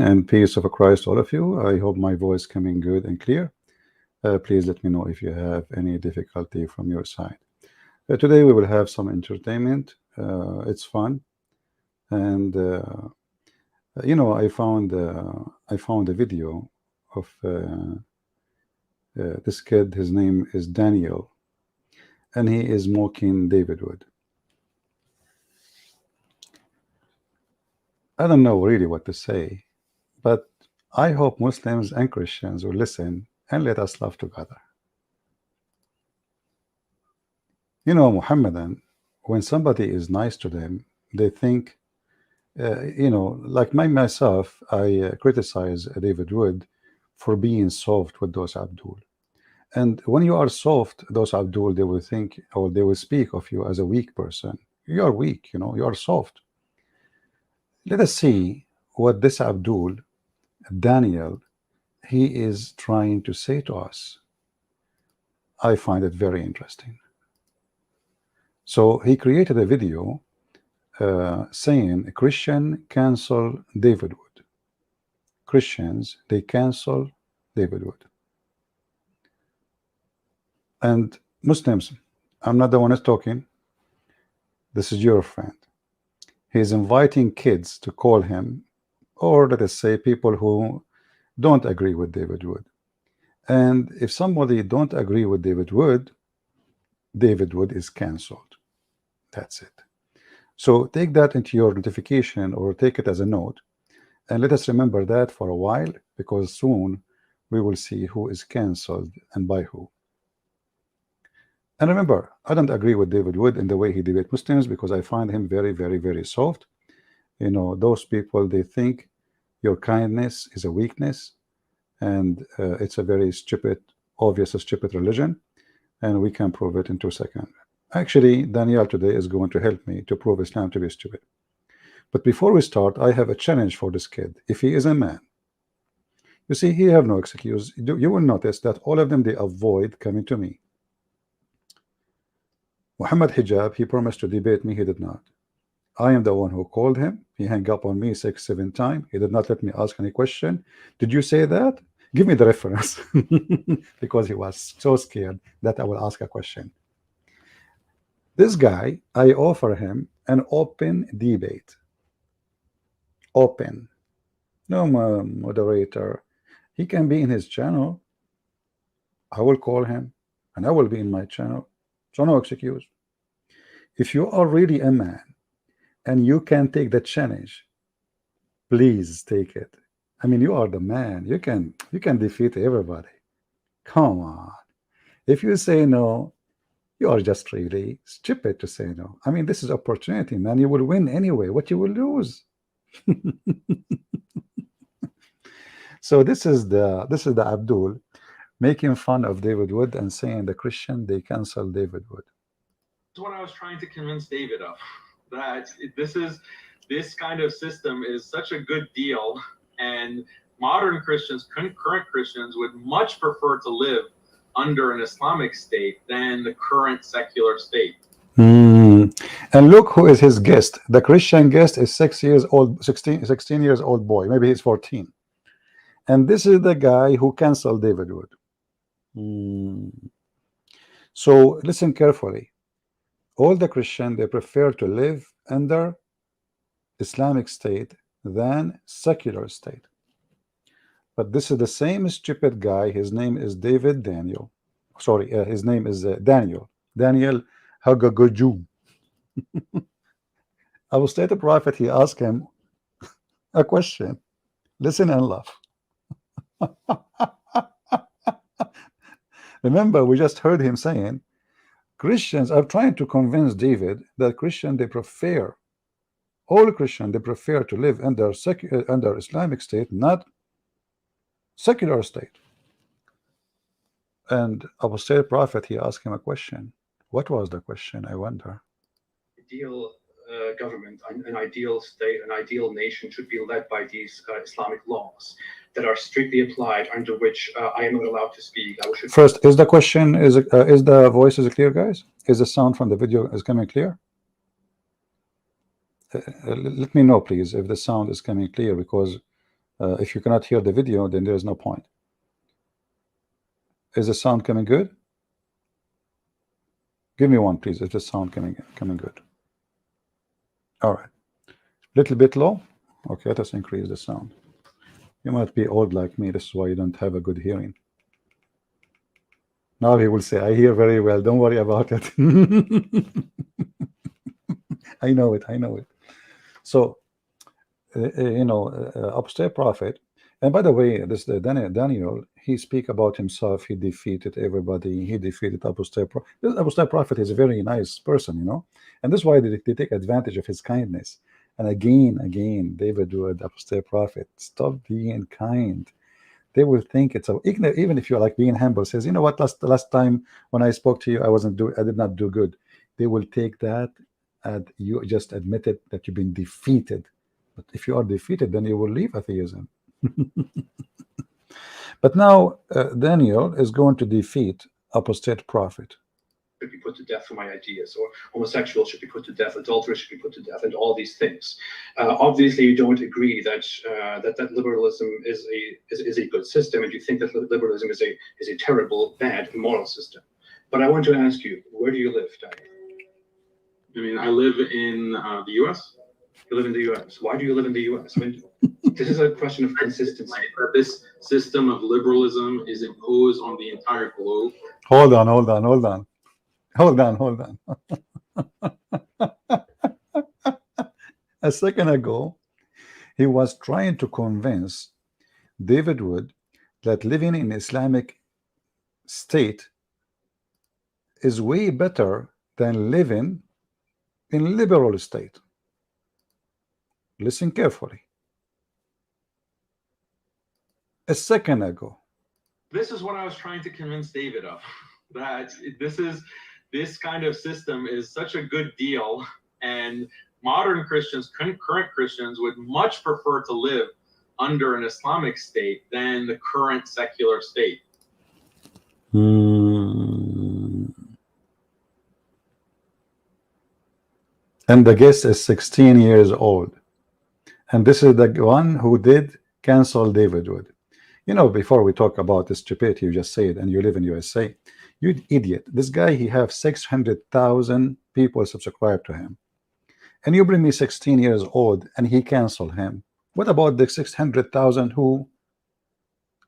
and peace of Christ, all of you. I hope my voice coming good and clear. Please let me know if you have any difficulty from your side. Today we will have some entertainment. It's fun, and you know, I found a video of this kid. His name is Daniel, and he is mocking David Wood. I don't know really what to say, but I hope Muslims and Christians will listen and let us laugh together. You know, Muhammadan, when somebody is nice to them, they think, you know, like myself, I criticize David Wood for being soft with those Abdul. And when you are soft, those Abdul, they will think, or they will speak of you as a weak person. You are weak, you know, you are soft. Let us see what this Abdul, Daniel, he is trying to say to us. I find it very interesting. So he created a video saying Christian cancel David Wood. Christians, they cancel David Wood. And Muslims, I'm not the one who's talking. This is your friend. He's inviting kids to call him, or let us say people who don't agree with David Wood. And if somebody don't agree with David Wood is cancelled. That's it. So take that into your notification, or take it as a note, and let us remember that for a while, because soon we will see who is cancelled and by who. And remember, I don't agree with David Wood in the way he debates Muslims, because I find him very, very, very soft. You know, those people, they think your kindness is a weakness, and it's a very stupid, obvious stupid religion, and we can prove it in 2 seconds. Actually, Daniel today is going to help me to prove Islam to be stupid. But before we start, I have a challenge for this kid. If he is a man, you see, he have no excuse. You will notice that all of them, they avoid coming to me. Muhammad Hijab, he promised to debate me, he did not. I am the one who called him. He hung up on me 6, 7 times. He did not let me ask any question. Did you say that? Give me the reference. Because he was so scared that I will ask a question. This guy, I offer him an open debate. Open. No moderator. He can be in his channel. I will call him, and I will be in my channel. So no excuse. If you are really a man and you can take the challenge, please take it. I mean, you are the man. You can defeat everybody. Come on. If you say no, you are just really stupid to say no. I mean, this is opportunity, man. You will win anyway. What you will lose? So this is the Abdul making fun of David Wood and saying the Christian, they cancel David Wood. That's what I was trying to convince David of. That this kind of system is such a good deal, and modern Christians, current Christians, would much prefer to live under an Islamic state than the current secular state. And look who is his guest. The Christian guest is 6 years old, 16 years old boy. Maybe he's 14. And this is the guy who canceled David Wood. So listen carefully. All the Christians, they prefer to live under Islamic state than secular state. But this is the same stupid guy. His name is Daniel. Sorry, his name is Daniel Haqiqatjou. I will state the prophet. He asked him a question. Listen and laugh. Remember, we just heard him saying Christians are trying to convince David that Christian, they prefer, all Christian, they prefer to live under Islamic state, not secular state. And Abu Sayyid Prophet, he asked him a question. What was the question, I wonder? Ideal government, an ideal state, an ideal nation should be led by these Islamic laws that are strictly applied, under which I am not allowed to speak. First, is the question, is the voice is clear, guys? Is the sound from the video is coming clear? Let me know, please, if the sound is coming clear, because If you cannot hear the video, then there is no point. Is the sound coming good? Give me one, please. Is the sound coming good? All right. Little bit low. Okay, let us increase the sound. You might be old like me. This is why you don't have a good hearing. Now he will say, I hear very well. Don't worry about it. I know it. I know it. So, you know, upstairs prophet. And by the way, this Daniel, he speak about himself. He defeated everybody. He defeated upstairs prophet. This upstairs prophet is a very nice person, you know. And this is why they take advantage of his kindness. And again, David Wood, upstairs prophet, stop being kind. They will think it's a, even if you're like being humble, says, you know what, last time when I spoke to you, I did not do good. They will take that and you just admitted that you've been defeated. But if you are defeated, then you will leave atheism. But now Daniel is going to defeat apostate prophet. Should be put to death for my ideas, or homosexuals should be put to death, adulterers should be put to death, and all these things. Obviously, you don't agree that that liberalism is a good system, and you think that liberalism is a terrible, bad, immoral system. But I want to ask you, where do you live, Daniel? I mean, I live in the U.S. You live in the U.S. Why do you live in the U.S.? I mean, this is a question of consistency. This system of liberalism is imposed on the entire globe. Hold on. A second ago, he was trying to convince David Wood that living in Islamic state is way better than living in liberal state. Listen carefully. A second ago. This is what I was trying to convince David of, that this kind of system is such a good deal, and modern Christians, current Christians, would much prefer to live under an Islamic state than the current secular state. And the guest is 16 years old. And this is the one who did cancel David Wood. You know, before we talk about the stupidity you just said, and you live in USA, you idiot. This guy, he have 600,000 people subscribe to him. And you bring me 16 years old and he canceled him. What about the 600,000 who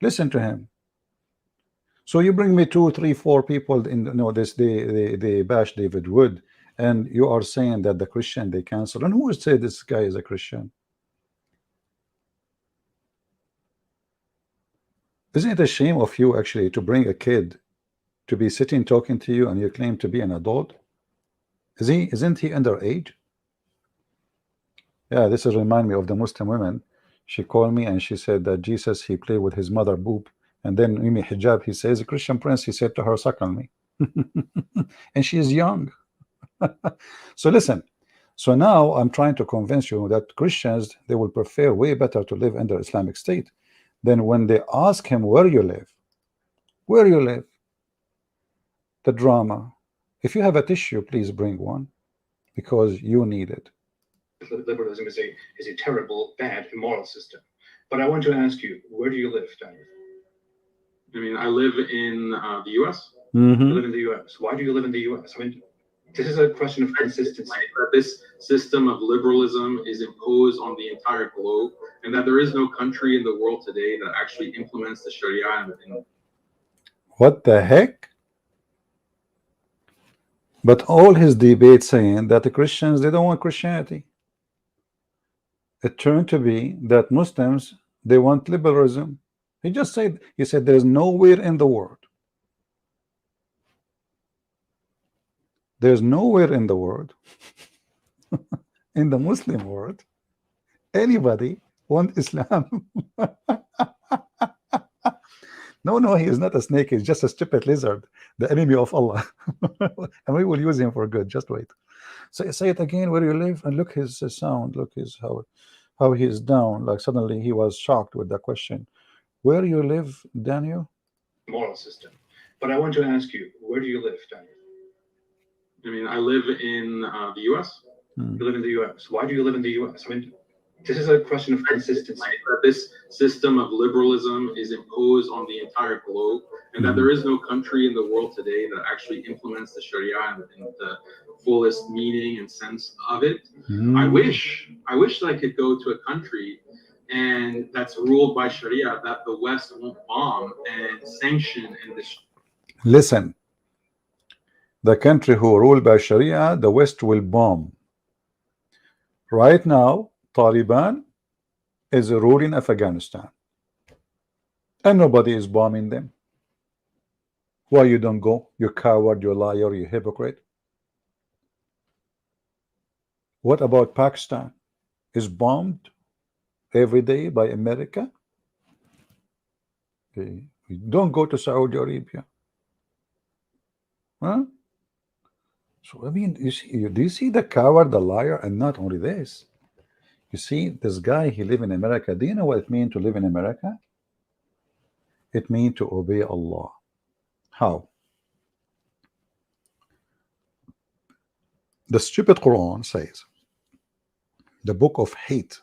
listen to him? So you bring me 2, 3, 4 people in they bash David Wood, and you are saying that the Christian they cancel. And who would say this guy is a Christian? Isn't it a shame of you actually to bring a kid to be sitting talking to you and you claim to be an adult? Isn't he underage? Yeah, this is remind me of the Muslim woman. She called me and she said that Jesus, he played with his mother boob, and then Mimi Hijab, he says, a Christian prince, he said to her, suck on me. And she is young. So listen, so now I'm trying to convince you that Christians, they will prefer way better to live under Islamic state. Then when they ask him where you live, the drama. If you have a tissue, please bring one, because you need it. Liberalism is a terrible, bad, immoral system. But I want to ask you, where do you live, Daniel? I mean, I live in the U.S. You live in the U.S. Why do you live in the U.S.? I mean, this is a question of consistency. This system of liberalism is imposed on the entire globe, and that there is no country in the world today that actually implements the Sharia. What the heck? But all his debates saying that the Christians, they don't want Christianity. It turned to be that Muslims, they want liberalism. He just said, he said there's nowhere in the world, in the Muslim world, anybody want Islam. No, he is not a snake, he's just a stupid lizard, the enemy of Allah. And we will use him for good. Just wait. So say it again, where you live, and look his sound, look his how he is down, like suddenly he was shocked with the question. Where you live, Daniel? Moral system. But I want to ask you, where do you live, Daniel? I mean, I live in the U.S. You live in the U.S. Why do you live in the U.S.? I mean, This is a question of consistency. That this system of liberalism is imposed on the entire globe, and that there is no country in the world today that actually implements the Sharia in the fullest meaning and sense of it. I wish that I could go to a country and that's ruled by Sharia, that the West won't bomb and sanction and destroy. Listen, the country who ruled by Sharia, the West will bomb. Right now, Taliban is ruling Afghanistan, and nobody is bombing them. Why you don't go? You coward, you liar, you hypocrite. What about Pakistan? Is bombed every day by America? Okay. Don't go to Saudi Arabia. Huh? So I mean, you see, do you see the coward, the liar? And not only this, you see this guy, he live in America. Do you know what it means to live in America? It means to obey Allah. How? The stupid Quran says, the book of hate,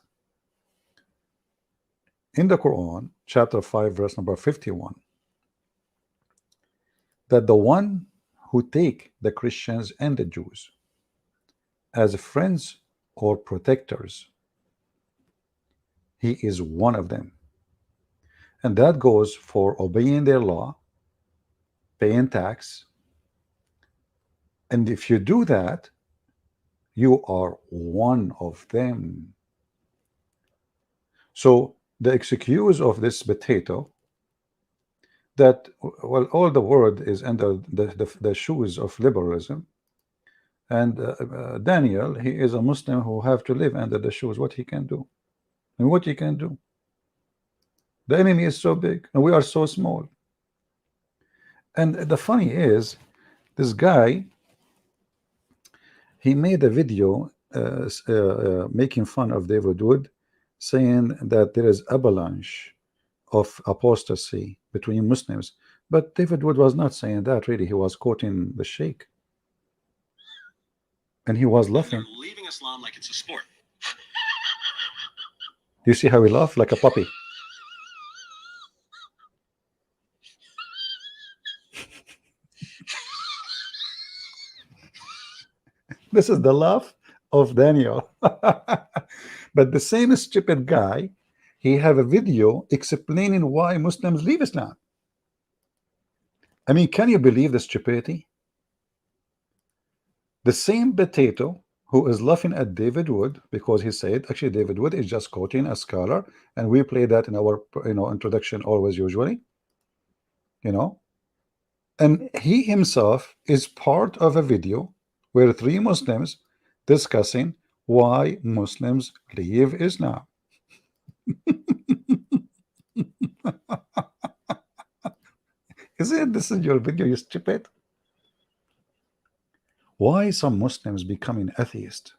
in the Quran, chapter 5, verse number 51, that the one who take the Christians and the Jews as friends or protectors, he is one of them. And that goes for obeying their law, paying tax. And if you do that, you are one of them. So the excuse of this potato that, well, all the world is under the shoes of liberalism, and Daniel, he is a Muslim who have to live under the shoes. What he can do? And what he can do? The enemy is so big and we are so small. And the funny is, this guy, he made a video making fun of David Wood, saying that there is avalanche of apostasy between Muslims. But David Wood was not saying that, really. He was quoting the Sheikh, and he was laughing. They're leaving Islam like it's a sport. Do you see how he laughed like a puppy? This is the laugh of Daniel. But the same stupid guy, he have a video explaining why Muslims leave Islam. I mean, can you believe the stupidity? The same potato who is laughing at David Wood because he said, actually David Wood is just quoting a scholar, and we play that in our introduction always, usually, and he himself is part of a video where 3 Muslims discussing why Muslims leave Islam. This is your video, you stupid? Why some Muslims becoming atheist?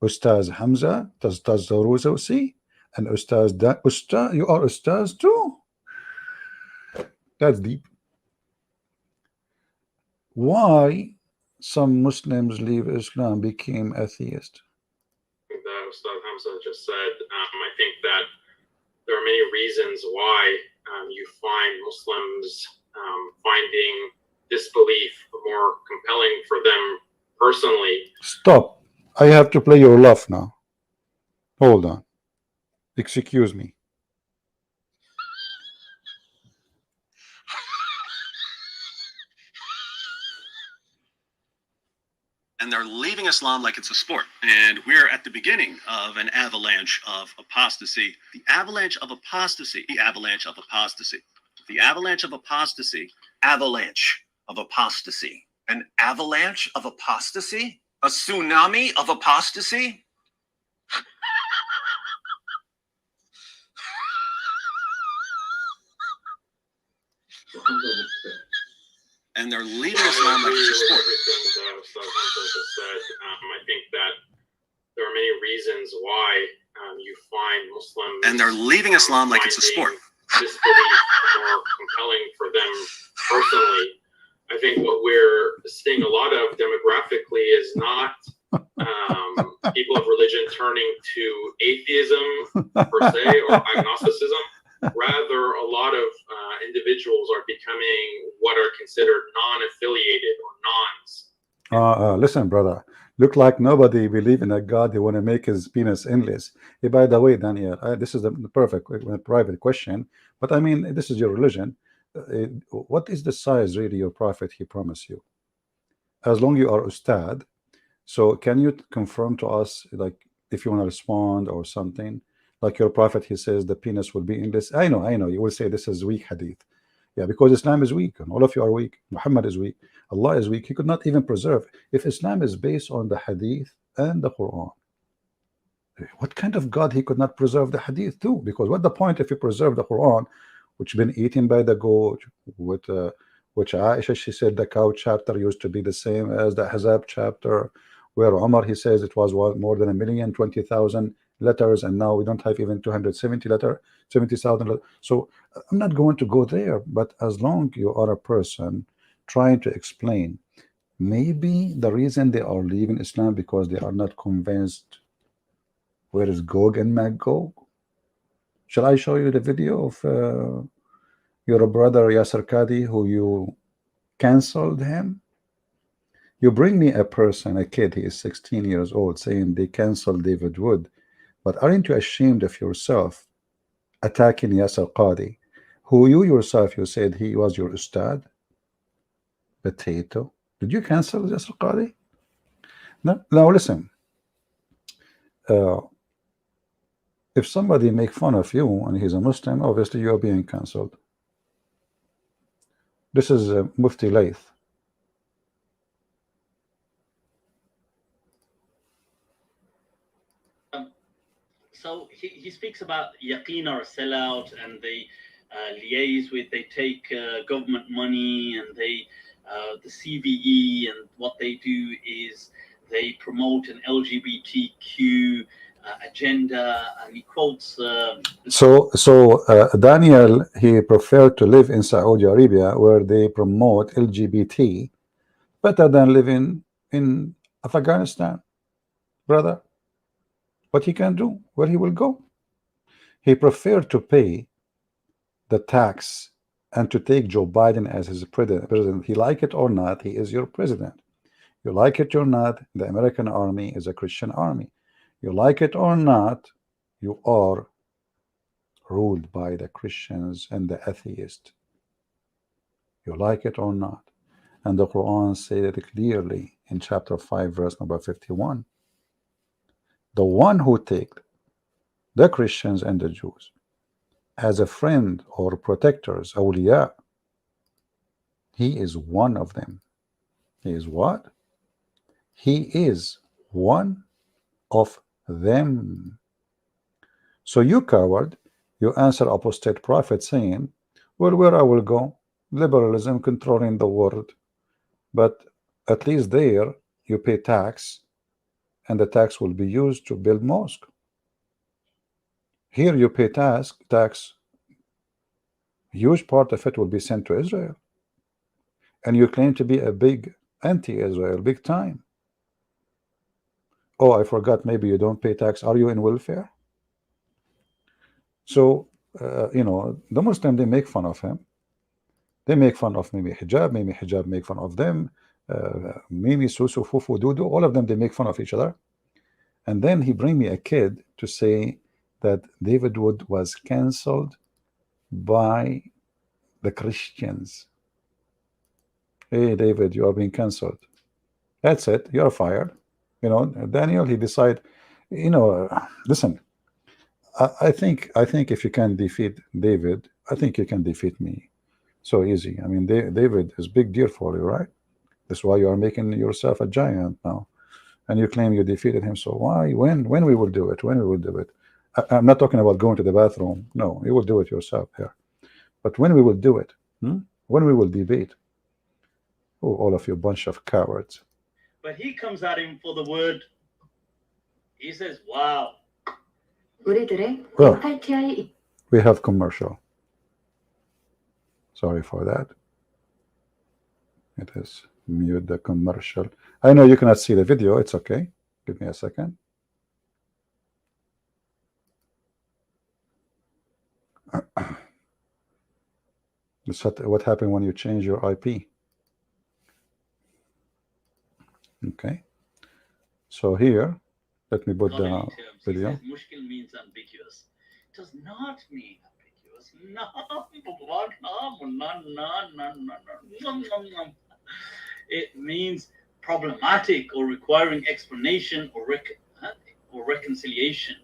Ustaz Hamza, Ustaz Zawruzi, and Ustaz, you are Ustaz too? That's deep. Why some Muslims leave Islam, became atheist? That Ustaz Hamza just said, I think that there are many reasons why you find Muslims finding disbelief more compelling for them personally. Stop. I have to play your laugh now. Hold on. Excuse me. And they're leaving Islam like it's a sport. And we're at the beginning of an avalanche of apostasy. The avalanche of apostasy. The avalanche of apostasy. The avalanche of apostasy. Avalanche of apostasy. An avalanche of apostasy? A tsunami of apostasy? And they're leaving Islam like it's a sport. I think that there are many reasons why you find Muslims and they're leaving Islam like it's a sport. Disbelief more compelling for them personally. I think what we're seeing a lot of demographically is not people of religion turning to atheism per se or agnosticism. Rather, a lot of individuals are becoming what are considered non-affiliated or nons. Listen, brother. Look like nobody believe in a God. They want to make his penis endless. Hey, by the way, Daniel, this is the perfect private question. But I mean, this is your religion. What is the size really your prophet he promised you? As long you are ustad. So can you confirm to us, like, if you want to respond or something, like your prophet, he says the penis will be endless. I know, you will say this is weak hadith. Yeah, because Islam is weak and all of you are weak. Muhammad is weak. Allah is weak. He could not even preserve. If Islam is based on the hadith and the Quran, what kind of God he could not preserve the hadith too? Because what the point if you preserve the Quran, which been eaten by the goat, with which Aisha, she said the cow chapter used to be the same as the Hijab chapter, where Umar, he says it was more than 1,020,000 letters, and now we don't have even 270,000 letters. So I'm not going to go there, but as long you are a person trying to explain, maybe the reason they are leaving Islam because they are not convinced where is Gog and Magog. Shall I show you the video of your brother Yasser Qadi, who you canceled him? You bring me a person, a kid, he is 16 years old, saying they canceled David Wood. But aren't you ashamed of yourself attacking Yasser Qadi, who you yourself, you said he was your ustad? Potato. Did you cancel Yasser Qadi? No. Now listen. If somebody make fun of you and he's a Muslim, obviously you are being cancelled. This is Mufti Laith. So he speaks about yaqeen or a sellout, and they liaise with, they take government money, and they the CVE, and what they do is they promote an LGBTQ agenda, and he quotes. Daniel, he preferred to live in Saudi Arabia where they promote LGBT better than living in Afghanistan, brother. What he can do, where he will go. He preferred to pay the tax and to take Joe Biden as his president. He like it or not, he is your president. You like it or not, the American army is a Christian army. You like it or not, you are ruled by the Christians and the atheists. You like it or not. And the Quran said it clearly in chapter 5, verse number 51. The one who takes the Christians and the Jews as a friend or protectors, awliya, he is one of them. He is what? He is one of them. So you coward, you answer apostate prophet saying, well, where I will go? Liberalism controlling the world. But at least there you pay tax, and the tax will be used to build mosque. Here you pay tax, huge part of it will be sent to Israel. And you claim to be a big anti-Israel, big time. Oh, I forgot, maybe you don't pay tax. Are you in welfare? So, you know, the Muslim, they make fun of him. They make fun of maybe hijab make fun of them. Mimi, Susu, Fufu, Dudu, all of them, they make fun of each other. And then he bring me a kid to say that David Wood was cancelled by the Christians. Hey, David, you are being cancelled. That's it. You're fired. You know, Daniel, he decide, you know, listen, I think if you can defeat David, I think you can defeat me. So easy. I mean, David is big deal for you, right? That's why you are making yourself a giant now. And you claim you defeated him. So why? When we will do it? When we will do it? I'm not talking about going to the bathroom. No, you will do it yourself here. But when we will do it? When we will debate? Oh, all of you bunch of cowards. But he comes at him for the word. He says, wow. Well, we have commercial. Sorry for that. It is mute the commercial. I know you cannot see the video. It's okay. Give me a second. That's what happened when you change your IP. Okay, so here, let me put Not any the terms. He video. says mushkil means ambiguous. It does not mean ambiguous. No, no. It means problematic or requiring explanation or reconciliation.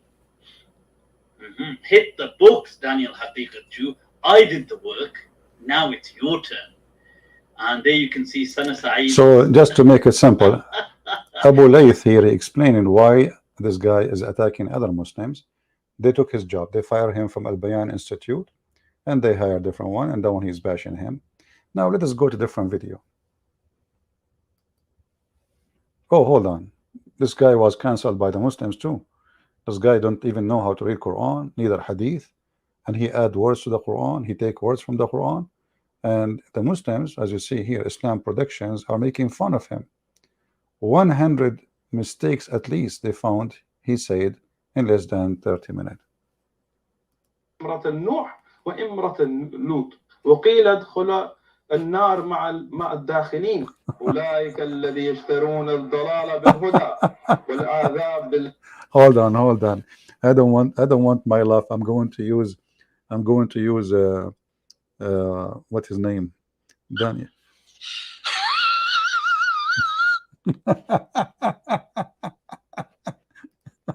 Hit the books, Daniel Haqiqatjou. I did the work. Now it's your turn. And there you can see Sana Saeed. So just to make it simple, Abu Layth here explaining why this guy is attacking other Muslims. They took his job. They fired him from Al Bayan Institute, and they hired a different one, and that one he's bashing him. Now let us go to different video. Oh, hold on. This guy was cancelled by the Muslims too. This guy don't even know how to read Quran, neither Hadith, and he add words to the Quran. He take words from the Quran, and the Muslims, as you see here, Islam Productions, are making fun of him. 100 mistakes at least they found, he said, in less than 30 minutes. امرأة نوح وامرأة لوط وقيل ادخل النار مع الداخلين أولئك الذي يشترون الضلال بالهدى والعذاب بال. Hold on. I don't want my laugh. I'm going to use what's his name? Daniel.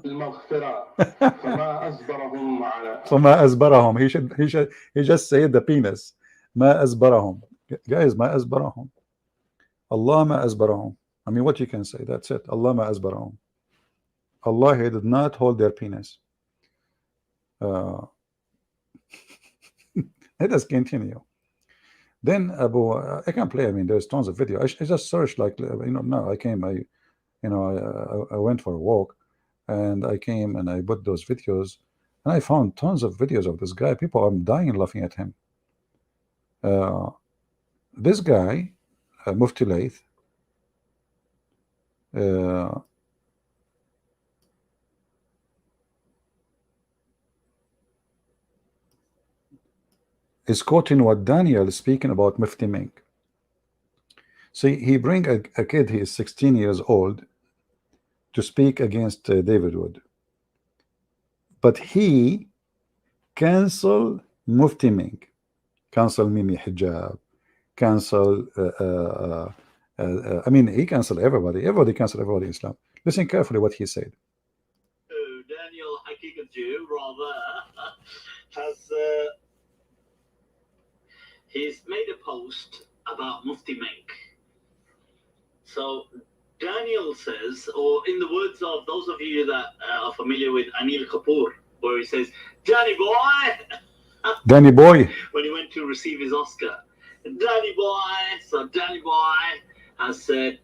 المغفرة فما أصبرهم على فما أصبرهم. He just said the penis. ما أصبرهم. Guys, ما أصبرهم. Allah ما أصبرهم. I mean, what you can say, that's it. Allah ما أصبرهم. Allah, he did not hold their penis. Let us continue. Then Abu, I can play. I mean, there's tons of video. I just searched, like, now I came. I went for a walk, and I came and I put those videos, and I found tons of videos of this guy. People are dying laughing at him. This guy, Mufti Layth, is quoting what Daniel is speaking about Mufti Mink. See, he bring a kid, he is 16 years old, to speak against David Wood. But he cancel Mufti Mink, cancel Mimi Hijab, cancel, I mean, he cancel everybody. Everybody cancel everybody in Islam. Listen carefully what he said. Daniel Haqiqatjou, rather, has... he's made a post about Mufti Mink. So Daniel says, or in the words of those of you that are familiar with Anil Kapoor, where he says, Danny boy, Danny boy, when he went to receive his Oscar, Danny boy. So Danny boy has said,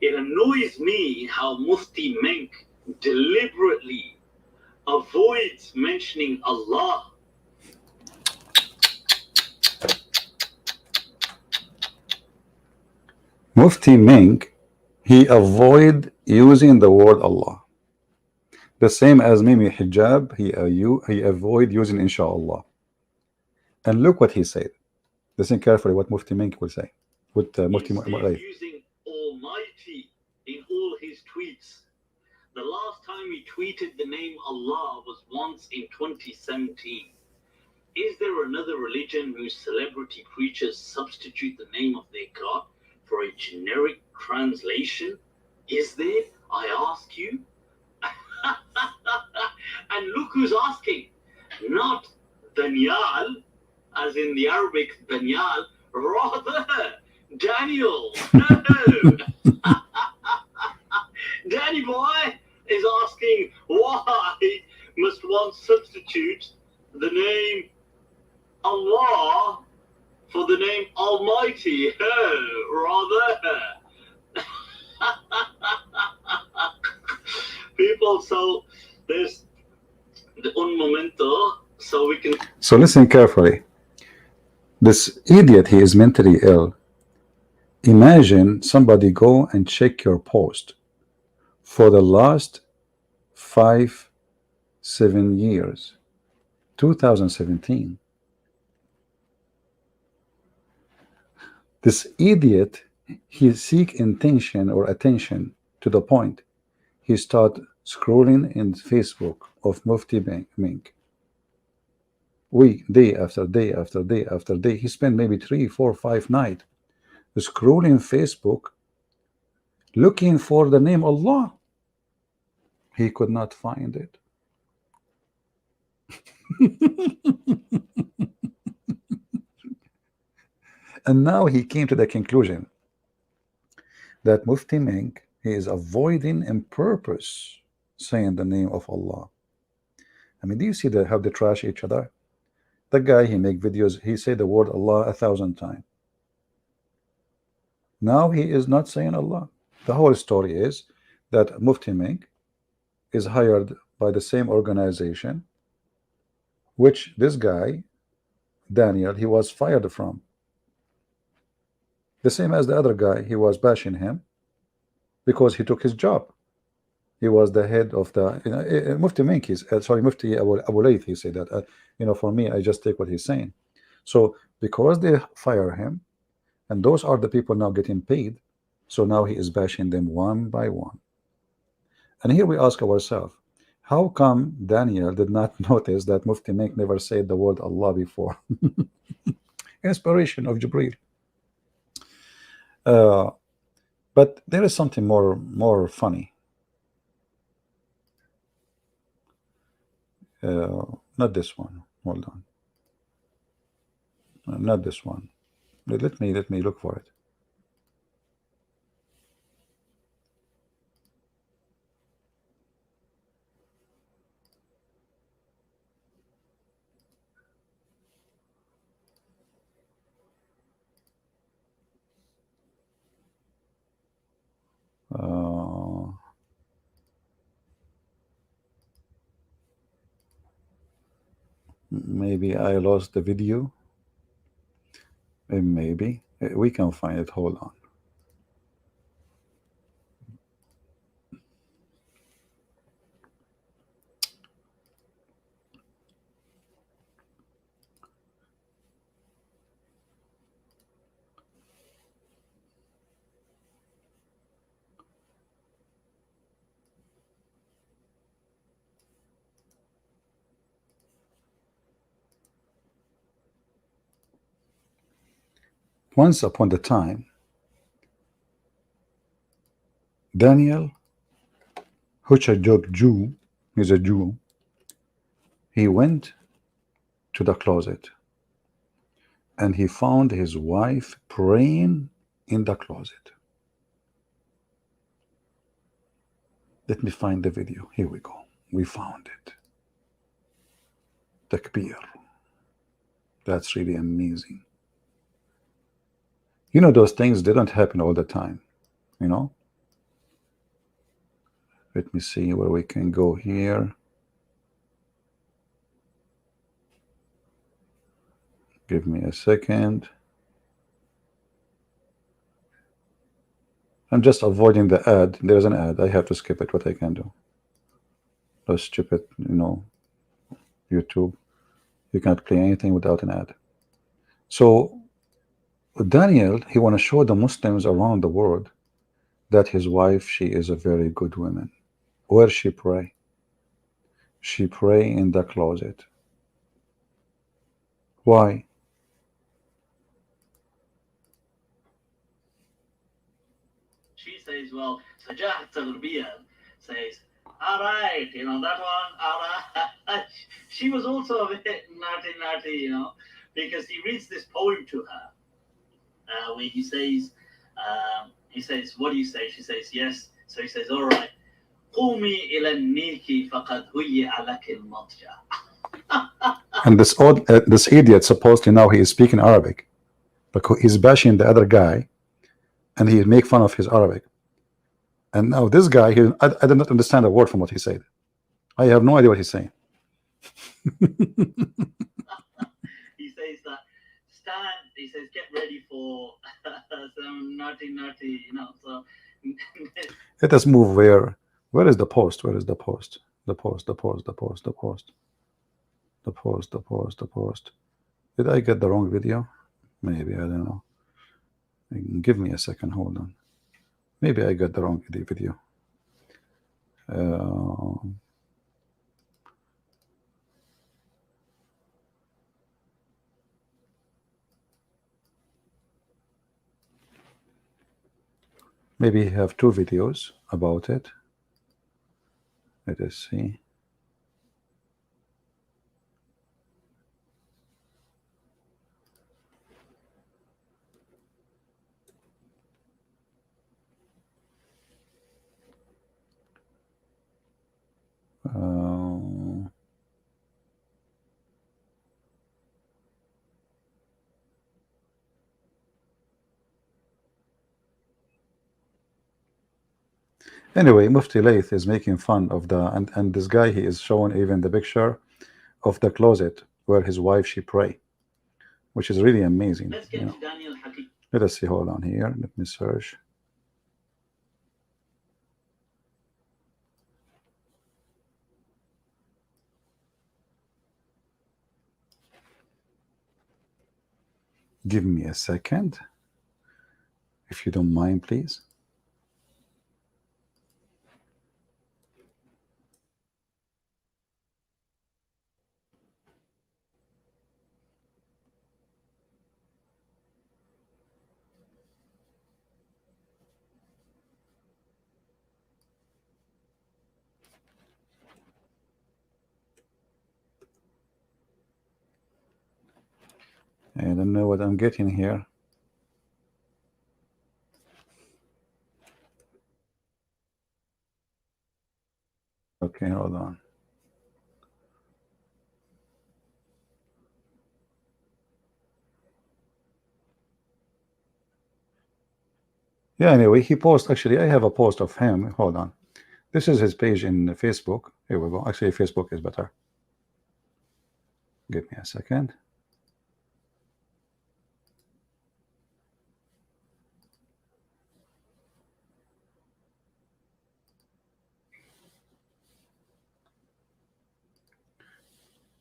it annoys me how Mufti Mink deliberately avoids mentioning Allah. Mufti Mink, he avoid using the word Allah. The same as Mimi Hijab, he avoid using Inshallah. And look what he said. Listen carefully what Mufti Mink will say. With Mufti Layth. Using Almighty in all his tweets. The last time he tweeted the name Allah was once in 2017. Is there another religion whose celebrity preachers substitute the name of their God for a generic translation? Is there? I ask you. And look who's asking. Not Daniel, as in the Arabic Daniel, rather Daniel. No. Danny boy is asking, why must one substitute the name Allah for the name Almighty? Rather. People, so there's un momento, so we can. So listen carefully. This idiot, he is mentally ill. Imagine somebody go and check your post for the last 5-7 years, 2017. This idiot, he seek intention or attention to the point he start scrolling in Facebook of Mufti Mink. Day after day after day after day. He spent maybe 3, 4, 5 nights scrolling Facebook looking for the name Allah. He could not find it. And now he came to the conclusion that Mufti Mink, he is avoiding on purpose saying the name of Allah. I mean, do you see how they trash each other? The guy, he make videos, he say the word Allah 1,000 times. Now he is not saying Allah. The whole story is that Mufti Mink is hired by the same organization which this guy, Daniel, he was fired from. The same as the other guy, he was bashing him because he took his job. He was the head of the, Mufti Mink, sorry, Mufti Abu Layth, he said that, for me, I just take what he's saying. So because they fire him, and those are the people now getting paid, so now he is bashing them one by one. And here we ask ourselves, how come Daniel did not notice that Mufti Mink never said the word Allah before? Inspiration of Jibreel. But there is something more funny. Not this one. Hold on. Not this one. Let me look for it. Maybe I lost the video. Maybe we can find it. Hold on. Once upon a time, Daniel Haqiqatjou, he's a Jew, he went to the closet and he found his wife praying in the closet. Let me find the video. Here we go. We found it. Takbir. That's really amazing. Those things, they don't happen all the time, Let me see where we can go here. Give me a second. I'm just avoiding the ad. There's an ad. I have to skip it. What I can do? Let's skip it, YouTube. You cannot play anything without an ad. So Daniel, he want to show the Muslims around the world that his wife, she is a very good woman. Where she pray? She pray in the closet. Why? She says, well, Sajat al-Rabi'a says, all right, that one, all right. She was also a bit naughty, because he reads this poem to her, where he says, what do you say? She says, yes. So he says, all right. قومي إلى النيك فقد هيئ لك المضجع. And this idiot, supposedly now he is speaking Arabic, because he's bashing the other guy, and he make fun of his Arabic. And now this guy, I did not understand a word from what he said. I have no idea what he's saying. He says that stand. He says get ready for some naughty. So let us move where. Where is the post? Where is the post? The post. Did I get the wrong video? Maybe, I don't know. Give me a second, hold on. Maybe I got the wrong video. Maybe you have two videos about it. Let us see. Anyway, Mufti Layth is making fun of the and this guy, he is showing even the picture of the closet where his wife she pray, which is really amazing. Let's get to Daniel Haqiq. Let us see. Hold on here. Let me search. Give me a second, if you don't mind, please. I don't know what I'm getting here. Okay, hold on. Yeah, anyway, he posts, actually, I have a post of him. Hold on. This is his page in Facebook. Here we go. Actually, Facebook is better. Give me a second.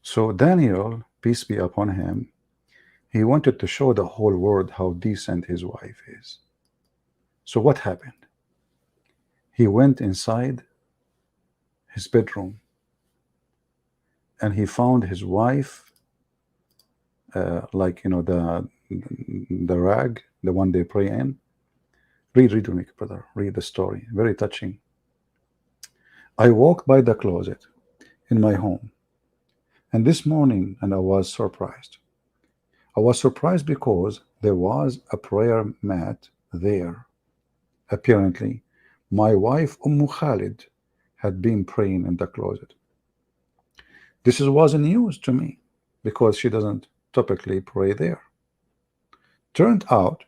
So Daniel, peace be upon him, he wanted to show the whole world how decent his wife is. So what happened? He went inside his bedroom and he found his wife, like, you know, the rag, the one they pray in. Read with me, brother. Read the story. Very touching. I walked by the closet in my home, and this morning, and I was surprised. I was surprised because there was a prayer mat there. Apparently, my wife Khalid had been praying in the closet. This wasn't news to me because she doesn't typically pray there. Turned out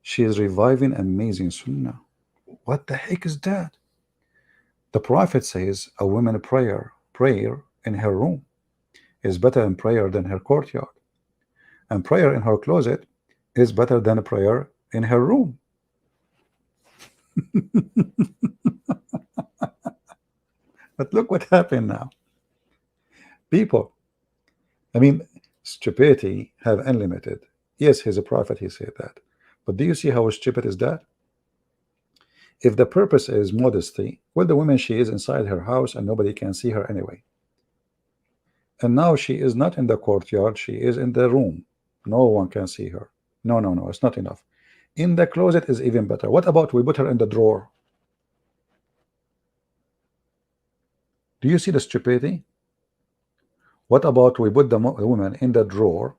she is reviving amazing sunnah. What the heck is that? The Prophet says a woman prayer in her room is better in prayer than her courtyard, and prayer in her closet is better than a prayer in her room. But look what happened now. People, I mean, stupidity have unlimited. Yes, he's a prophet, he said that. But do you see how stupid is that? If the purpose is modesty, well, the woman, she is inside her house and nobody can see her anyway. And now she is not in the courtyard, she is in the room. No one can see her. No, it's not enough. In the closet is even better. What about we put her in the drawer? Do you see the stupidity? What about we put the woman in the drawer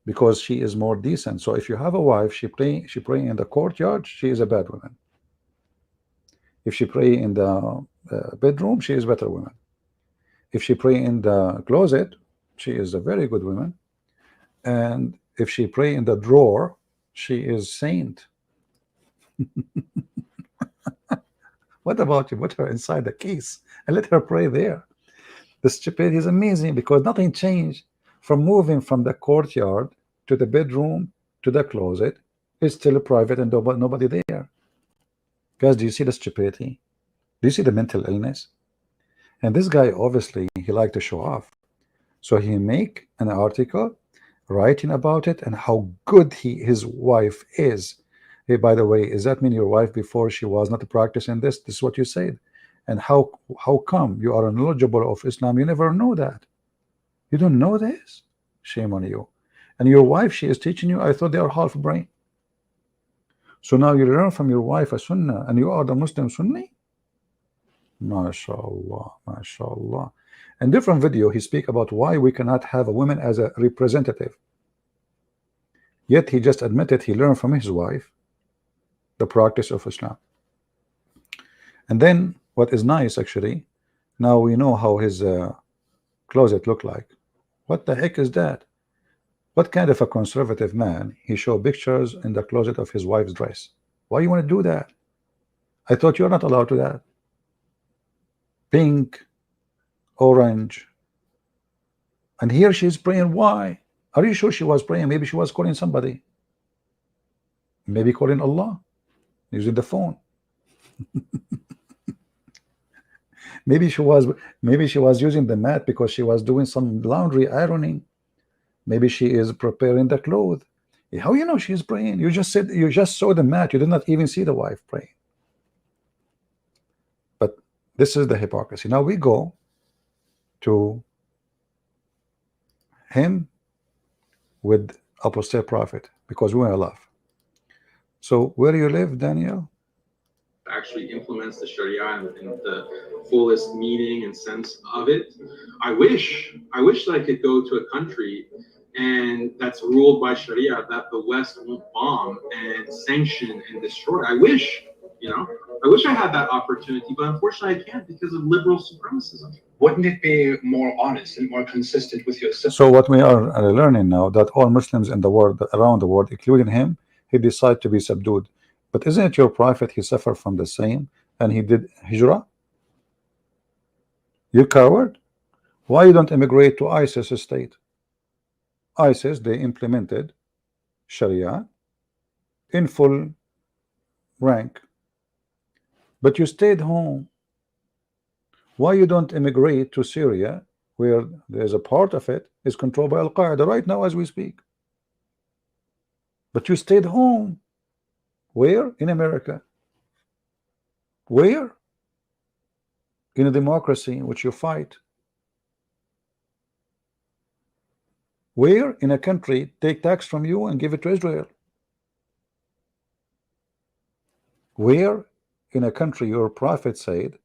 because she is more decent? So if you have a wife, she pray in the courtyard, she is a bad woman. If she pray in the bedroom, she is a better woman. If she pray in the closet, she is a very good woman. And if she pray in the drawer, she is saint. What about you put her inside the case and let her pray there? The stupidity is amazing because nothing changed from moving from the courtyard to the bedroom to the closet. It's still private and nobody there. Guys, do you see the stupidity? Do you see the mental illness? And this guy, obviously, he liked to show off. So he make an article writing about it and how good his wife is Hey, by the way, is that mean your wife before she was not practicing this? This is what you said. And how come you are knowledgeable of Islam? You never know that. You don't know this. Shame on you. And your wife, she is teaching you. I thought they are half brain. So now you learn from your wife a sunnah, and you are the Muslim Sunni. MashaAllah, MashaAllah. In different video, he speak about why we cannot have a woman as a representative. Yet he just admitted he learned from his wife the practice of Islam. And then what is nice, actually, now we know how his closet looked like. What the heck is that? What kind of a conservative man? He showed pictures in the closet of his wife's dress. Why you want to do that? I thought you're not allowed to that. Pink, orange, and here she's praying. Why? Are you sure she was praying? Maybe she was calling somebody. Maybe calling Allah using the phone. maybe she was using the mat because she was doing some laundry, ironing. Maybe she is preparing the clothes. How you know she's praying? You just said you just saw the mat. You did not even see the wife praying. But this is the hypocrisy. Now we go to him with apostate prophet because we want to love. So where do you live, Daniel? Actually implements the Sharia in the fullest meaning and sense of it. I wish that I could go to a country and that's ruled by Sharia that the West won't bomb and sanction and destroy. I wish I had that opportunity, but unfortunately I can't because of liberal supremacism. Wouldn't it be more honest and more consistent with yourself? So what we are learning now, that all Muslims in the world, around the world, including him, he decided to be subdued. But isn't it your prophet? He suffered from the same, and he did hijrah. You coward! Why you don't immigrate to ISIS state? ISIS, they implemented Sharia in full rank, but you stayed home. Why you don't immigrate to Syria, where there's a part of it is controlled by Al-Qaeda right now as we speak? But you stayed home. Where? In America. Where? In a democracy in which you fight. Where? In a country take tax from you and give it to Israel. Where? In a country your prophet said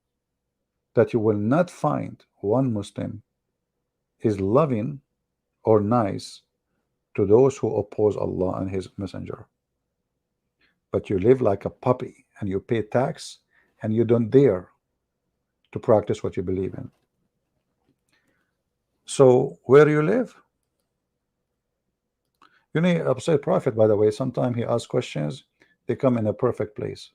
that you will not find one Muslim is loving or nice to those who oppose Allah and his messenger, but you live like a puppy and you pay tax and you don't dare to practice what you believe in. So where do you live? You know, Apostate Prophet, by the way, sometimes he asks questions, they come in a perfect place.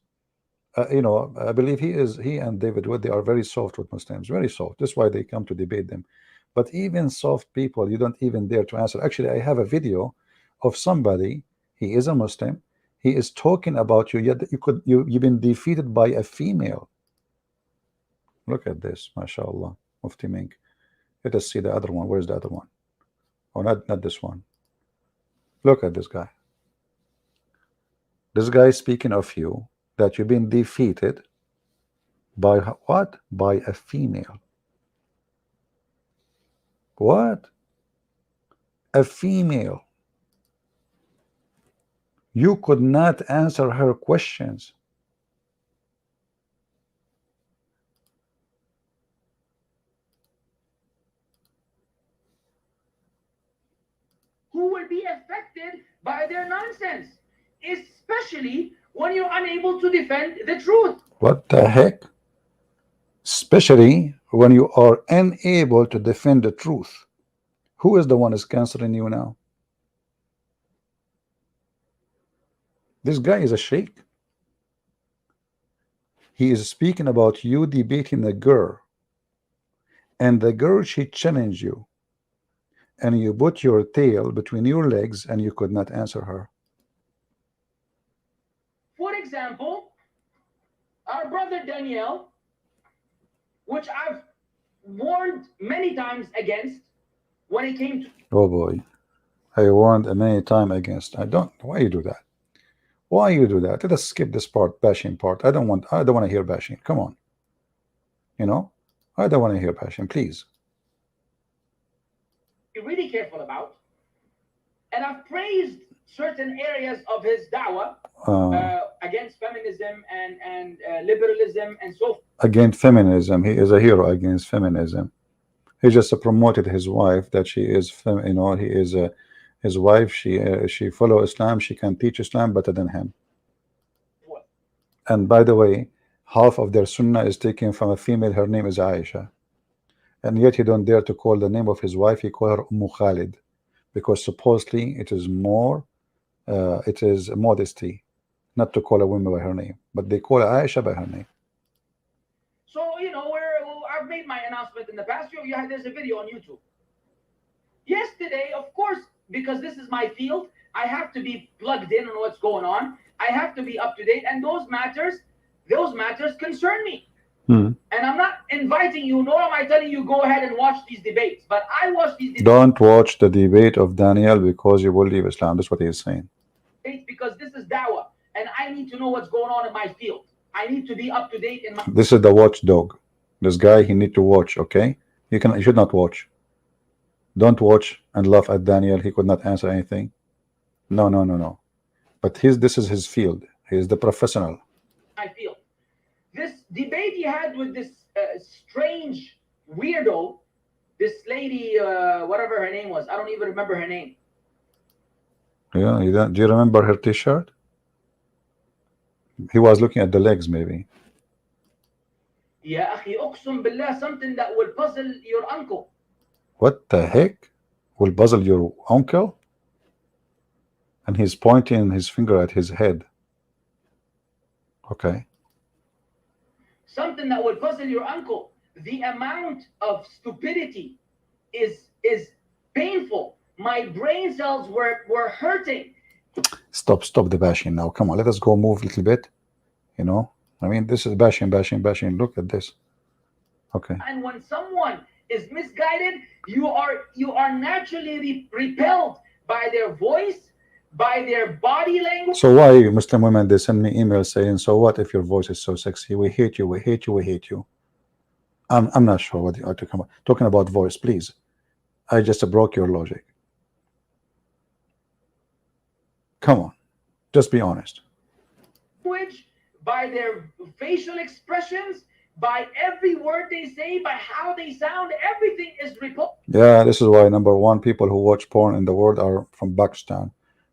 I believe he and David Wood, they are very soft with Muslims, very soft. That's why they come to debate them. But even soft people, you don't even dare to answer. Actually, I have a video of somebody, he is a Muslim, he is talking about you, yet you've been defeated by a female. Look at this, mashallah, Mufti Mink. Let us see the other one. Where's the other one? Oh, not this one. Look at this guy. This guy is speaking of you, that you've been defeated by what? By a female. What? A female. You could not answer her questions. Who will be affected by their nonsense, especially when you're unable to defend the truth. What the heck? Especially when you are unable to defend the truth. Who is the one is canceling you now? This guy is a sheikh. He is speaking about you debating a girl, and the girl, she challenged you, and you put your tail between your legs and you could not answer her. For example, our brother Daniel, which I've warned many times against when it came to... Oh boy, I warned many times against. I don't. Why you do that? Why you do that? Let us skip this part, bashing part. I don't want to hear bashing. Come on. You know, I don't want to hear bashing, please. Be really careful about. And I've praised certain areas of his da'wah against feminism and liberalism and so forth. Against feminism, he is a hero against feminism. He just promoted his wife that she is, you know, he is his wife. She follow Islam. She can teach Islam better than him. What? And by the way, half of their sunnah is taken from a female. Her name is Aisha, and yet he don't dare to call the name of his wife. He call her Khalid, because supposedly it is more, it is modesty, not to call a woman by her name, but they call Aisha by her name. So, you know, I've made my announcement in the past. There's a video on YouTube. Yesterday, of course, because this is my field, I have to be plugged in on what's going on. I have to be up to date, and those matters concern me. And I'm not inviting you, nor am I telling you go ahead and watch these debates. But I watch these debates. Don't watch the debate of Daniel because you will leave Islam. That's what he is saying. Because this is da'wah, and I need to know what's going on in my field. I need to be up to date in my. This is the watchdog. This guy, he need to watch. Okay, you should not watch. Don't watch and laugh at Daniel. He could not answer anything. No. But this is his field. He is the professional. I feel this debate he had with this strange weirdo, this lady, whatever her name was. I don't even remember her name. Yeah, do you remember her T-shirt? He was looking at the legs, maybe. Ya akhi, uqsum billah, something that will puzzle your uncle. What the heck? Will puzzle your uncle? And he's pointing his finger at his head. Okay. Something that will puzzle your uncle. The amount of stupidity is painful. My brain cells were hurting. Stop the bashing now. Come on, let us go move a little bit. You know, I mean, this is bashing. Look at this. Okay. And when someone is misguided, you are naturally repelled by their voice, by their body language. So why Muslim women, they send me emails saying, so what if your voice is so sexy? We hate you. I'm not sure what you are talking about voice, please. I just broke your logic. Come on, just be honest. By their facial expressions, by every word they say, by how they sound, everything is repulsive. Yeah, this is why number one, people who watch porn in the world are from Pakistan,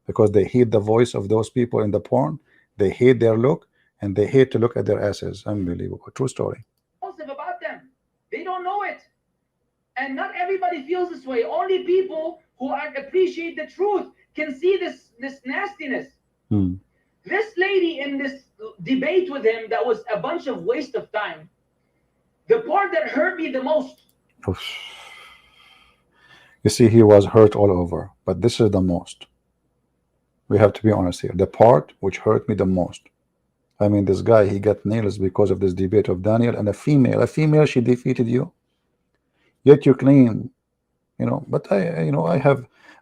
because they hate the voice of those people in the porn, they hate their look, and they hate to look at their asses. Unbelievable. True story. About them, they don't know it, and not everybody feels this way. Only people who appreciate the truth can see this nastiness. This lady in this debate with him, that was a bunch of waste of time. The part that hurt me the most. You see, he was hurt all over, but this is the most. We have to be honest here. The part which hurt me the most. I mean, this guy, he got nails because of this debate of Daniel, and a female, she defeated you. Yet you claim, you know, but I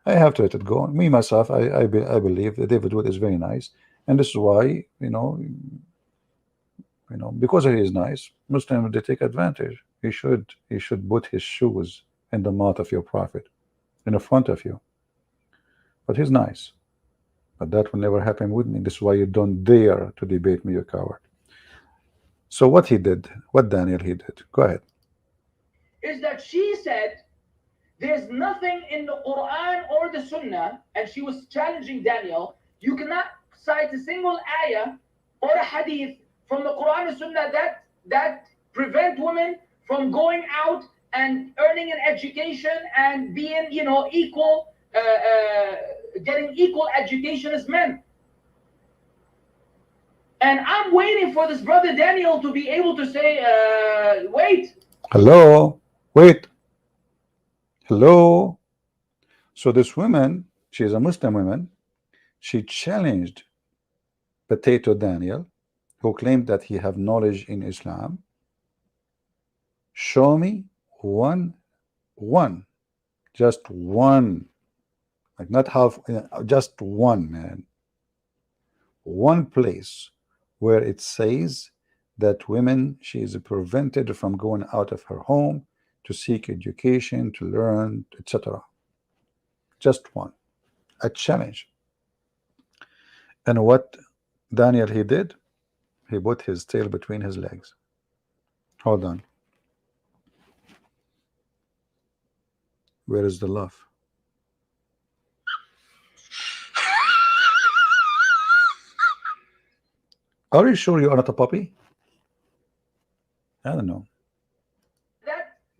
have to let it go. Me myself, I believe that David Wood is very nice. And this is why, you know, because he is nice, Muslims, they take advantage. He should put his shoes in the mouth of your prophet, in the front of you. But he's nice. But that will never happen with me. This is why you don't dare to debate me, you coward. So what he did, what Daniel he did, go ahead. Is that she said there's nothing in the Quran or the Sunnah, and she was challenging Daniel. You cannot cite a single ayah or a hadith from the Quran and Sunnah that prevent women from going out and earning an education and being, you know, equal, getting equal education as men. And I'm waiting for this brother Daniel to be able to say, wait. Hello, wait. Hello. So this woman, she is a Muslim woman. She challenged Potato Daniel, who claimed that he have knowledge in Islam. Show me one, just one, like not half, just one, man. one place where it says that women, she is prevented from going out of her home to seek education, to learn, etc. Just one. A challenge. And what Daniel he did, he put his tail between his legs. Hold on. Where is the love? Are you sure you are not a puppy? I don't know.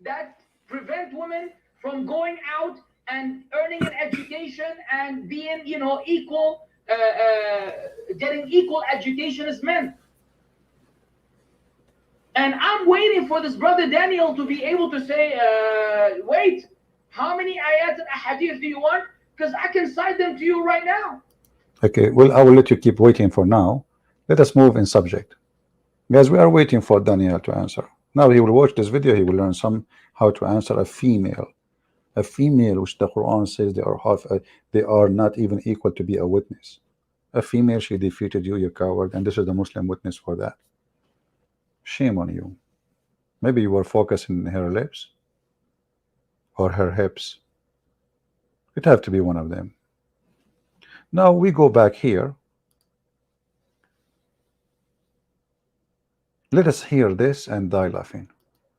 That prevent women from going out and earning an education and being, you know, equal, getting equal education as men. And I'm waiting for this brother Daniel to be able to say, wait, how many ayat and ahadith do you want? Because I can cite them to you right now. Okay, well, I will let you keep waiting for now. Let us move in subject. Guys, we are waiting for Daniel to answer. Now he will watch this video, he will learn some how to answer a female. A female which the Quran says they are not even equal to be a witness. A female, she defeated you, you coward, and this is the Muslim witness for that. Shame on you. Maybe you were focusing on her lips or her hips. It have to be one of them. Now we go back here. Let us hear this and die laughing.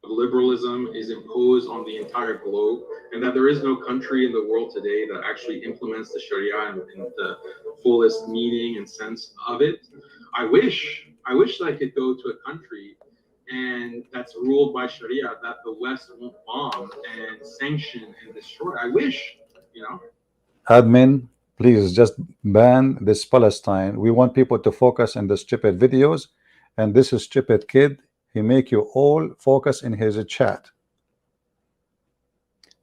Liberalism is imposed on the entire globe, and that there is no country in the world today that actually implements the Sharia in the fullest meaning and sense of it. I wish that I could go to a country and that's ruled by Sharia, that the West won't bomb and sanction and destroy. I wish, you know. Admin, please just ban this Palestine. We want people to focus on the stupid videos, and this is stupid kid. He make you all focus in his chat.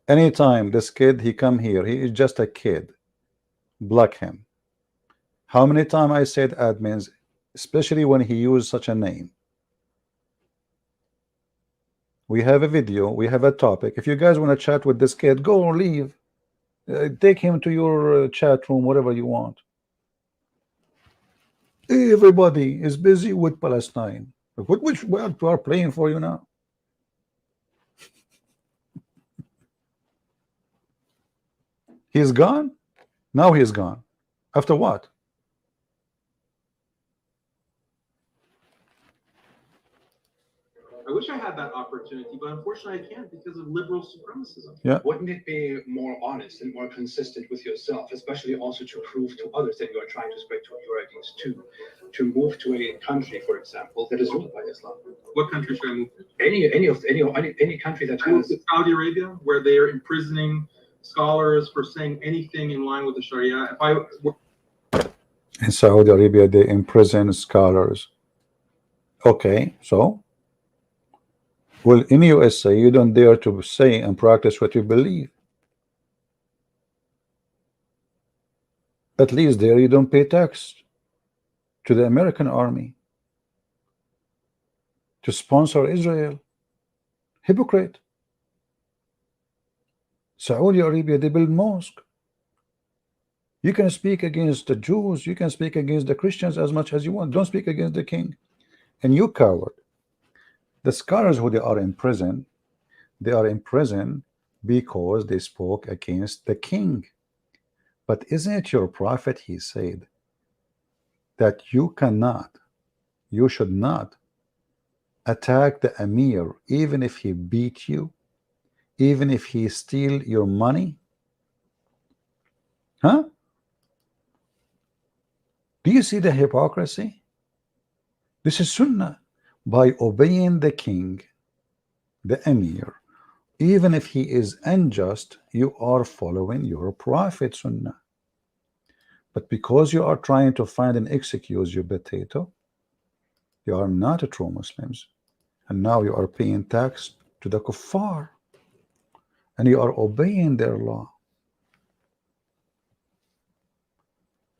Anytime this kid he come here, he is just a kid. Block him. How many times I said admins, especially when he used such a name. We have a video, we have a topic. If you guys want to chat with this kid, go or leave. Take him to your chat room, whatever you want. Everybody is busy with Palestine. Which world we are playing for you now? He's gone. Now he's gone. After what? I wish I had that opportunity, but unfortunately I can't because of liberal supremacism. Yeah. Wouldn't it be more honest and more consistent with yourself, especially also to prove to others that you are trying to spread your ideas to move to a country, for example, that is ruled by Islam? What country should I move to? Any country that I move has to Saudi Arabia, where they are imprisoning scholars for saying anything in line with the Sharia. If I In Saudi Arabia, they imprison scholars. Okay, so well, in USA, you don't dare to say and practice what you believe. At least there you don't pay tax to the American army to sponsor Israel. Hypocrite. Saudi Arabia, they build mosque. You can speak against the Jews, you can speak against the Christians as much as you want. Don't speak against the king. And you coward. The scholars who they are in prison because they spoke against the king. But isn't it your prophet, he said, that you should not attack the emir even if he beat you, even if he steal your money? Huh? Do you see the hypocrisy? This is sunnah. By obeying the king, the emir, even if he is unjust, you are following your prophet sunnah. But because you are trying to find an excuse, you potato, you are not a true Muslims. And now you are paying tax to the kuffar. And you are obeying their law.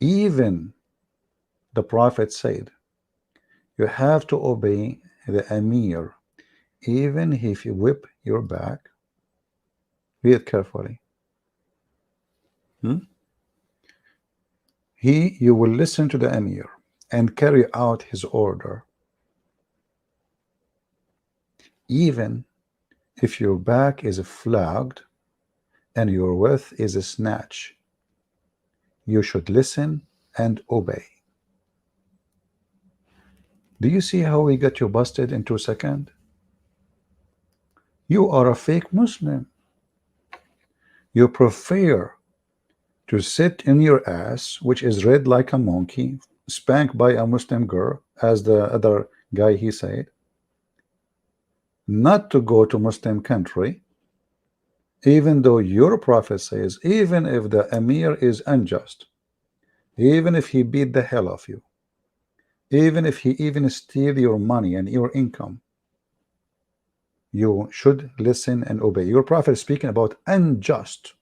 Even the prophet said, you have to obey the emir, even if he whip your back. Read carefully. You will listen to the emir, and carry out his order, even if your back is flogged and your wealth is snatched. You should listen and obey. Do you see how we got you busted in 2 seconds? You are a fake Muslim. You prefer to sit in your ass, which is red like a monkey, spanked by a Muslim girl, as the other guy he said, not to go to Muslim country, even though your prophet says, even if the emir is unjust, even if he beat the hell of you, even if he even steal your money and your income, you should listen and obey. Your prophet is speaking about unjust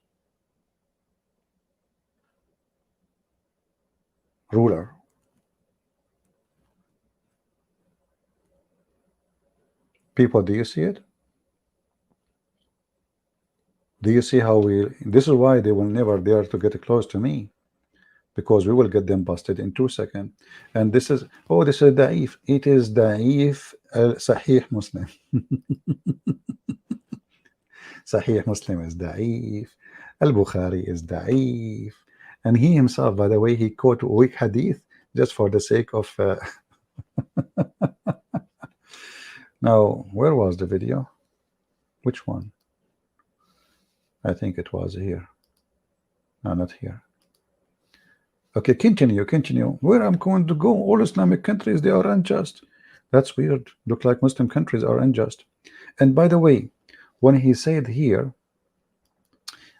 ruler. People, do you see it? Do you see how this is why they will never dare to get close to me, because we will get them busted in 2 seconds. And this is, oh, this is da'if. It is da'if Sahih Muslim. Sahih Muslim is da'if. Al-Bukhari is da'if. And he himself, by the way, he quote weak hadith just for the sake of now, where was the video? Which one? I think it was here. No, not here. Okay, continue. Where I'm going to go? All Islamic countries, they are unjust. That's weird. Look like Muslim countries are unjust. And by the way, when he said here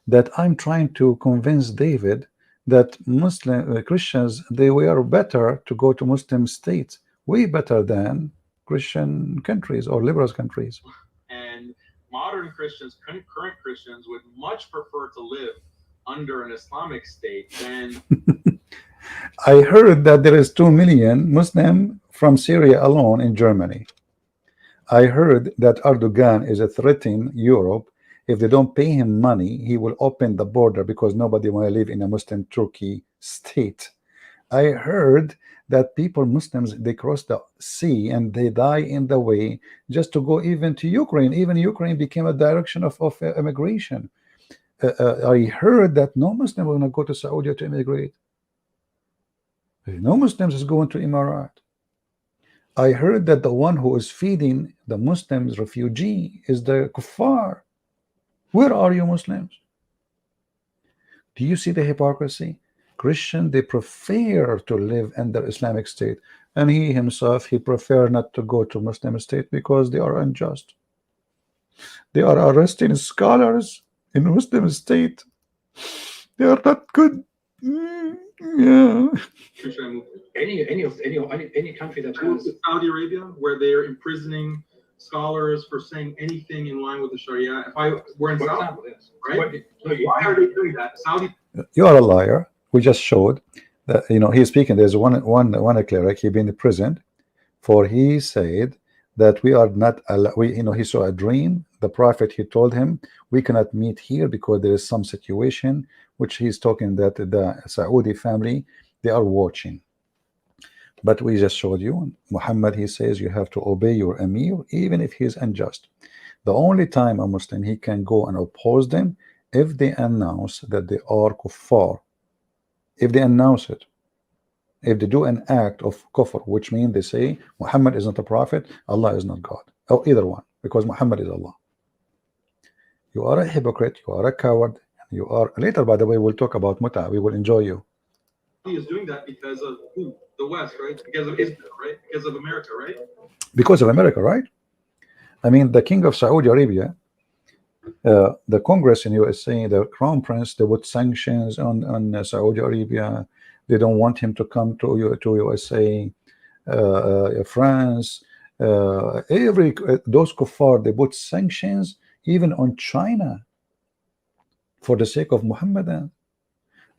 that I'm trying to convince David that Muslim Christians, they were better to go to Muslim states, way better than Christian countries or liberal countries. And modern Christians, current Christians, would much prefer to live under an Islamic state than I heard that there is 2 million Muslim from Syria alone in Germany. I heard that Erdogan is threatening Europe. If they don't pay him money, he will open the border because nobody want to live in a Muslim Turkey state. I heard that people, Muslims, they cross the sea and they die in the way just to go even to Ukraine. Even Ukraine became a direction of immigration. I heard that no Muslim will not go to Saudi to immigrate. No Muslims is going to Emirat. I heard that the one who is feeding the Muslims refugee is the kuffar. Where are you Muslims? Do you see the hypocrisy? Christian, they prefer to live under Islamic state, and he himself, he prefer not to go to Muslim state because they are unjust. They are arresting scholars in Muslim state. They are not good. Yeah. Any country that has Saudi Arabia, where they're imprisoning scholars for saying anything in line with the Sharia. If I were in Saudi, right? Why are they doing that? Saudi. You are a liar. We just showed that, you know, he's speaking. There's one cleric. He been imprisoned for he said that we are not we, you know, he saw a dream. The prophet, he told him we cannot meet here because there is some situation which he's talking that the Saudi family, they are watching. But we just showed you Muhammad, he says you have to obey your emir even if he is unjust. The only time a Muslim he can go and oppose them if they announce that they are kuffar. If they announce it, if they do an act of kufr, which means they say Muhammad is not a prophet, Allah is not God, or either one, because Muhammad is Allah. You are a hypocrite, you are a coward, you are. Later, by the way, we'll talk about muta. We will enjoy you. He is doing that because of who? The West, right? Because of Israel, right? Because of America, right? Because of America, right? I mean, the king of Saudi Arabia, the Congress in USA, the Crown Prince, they put sanctions on Saudi Arabia. They don't want him to come to USA, France, those kuffar, they put sanctions even on China for the sake of Muhammadan.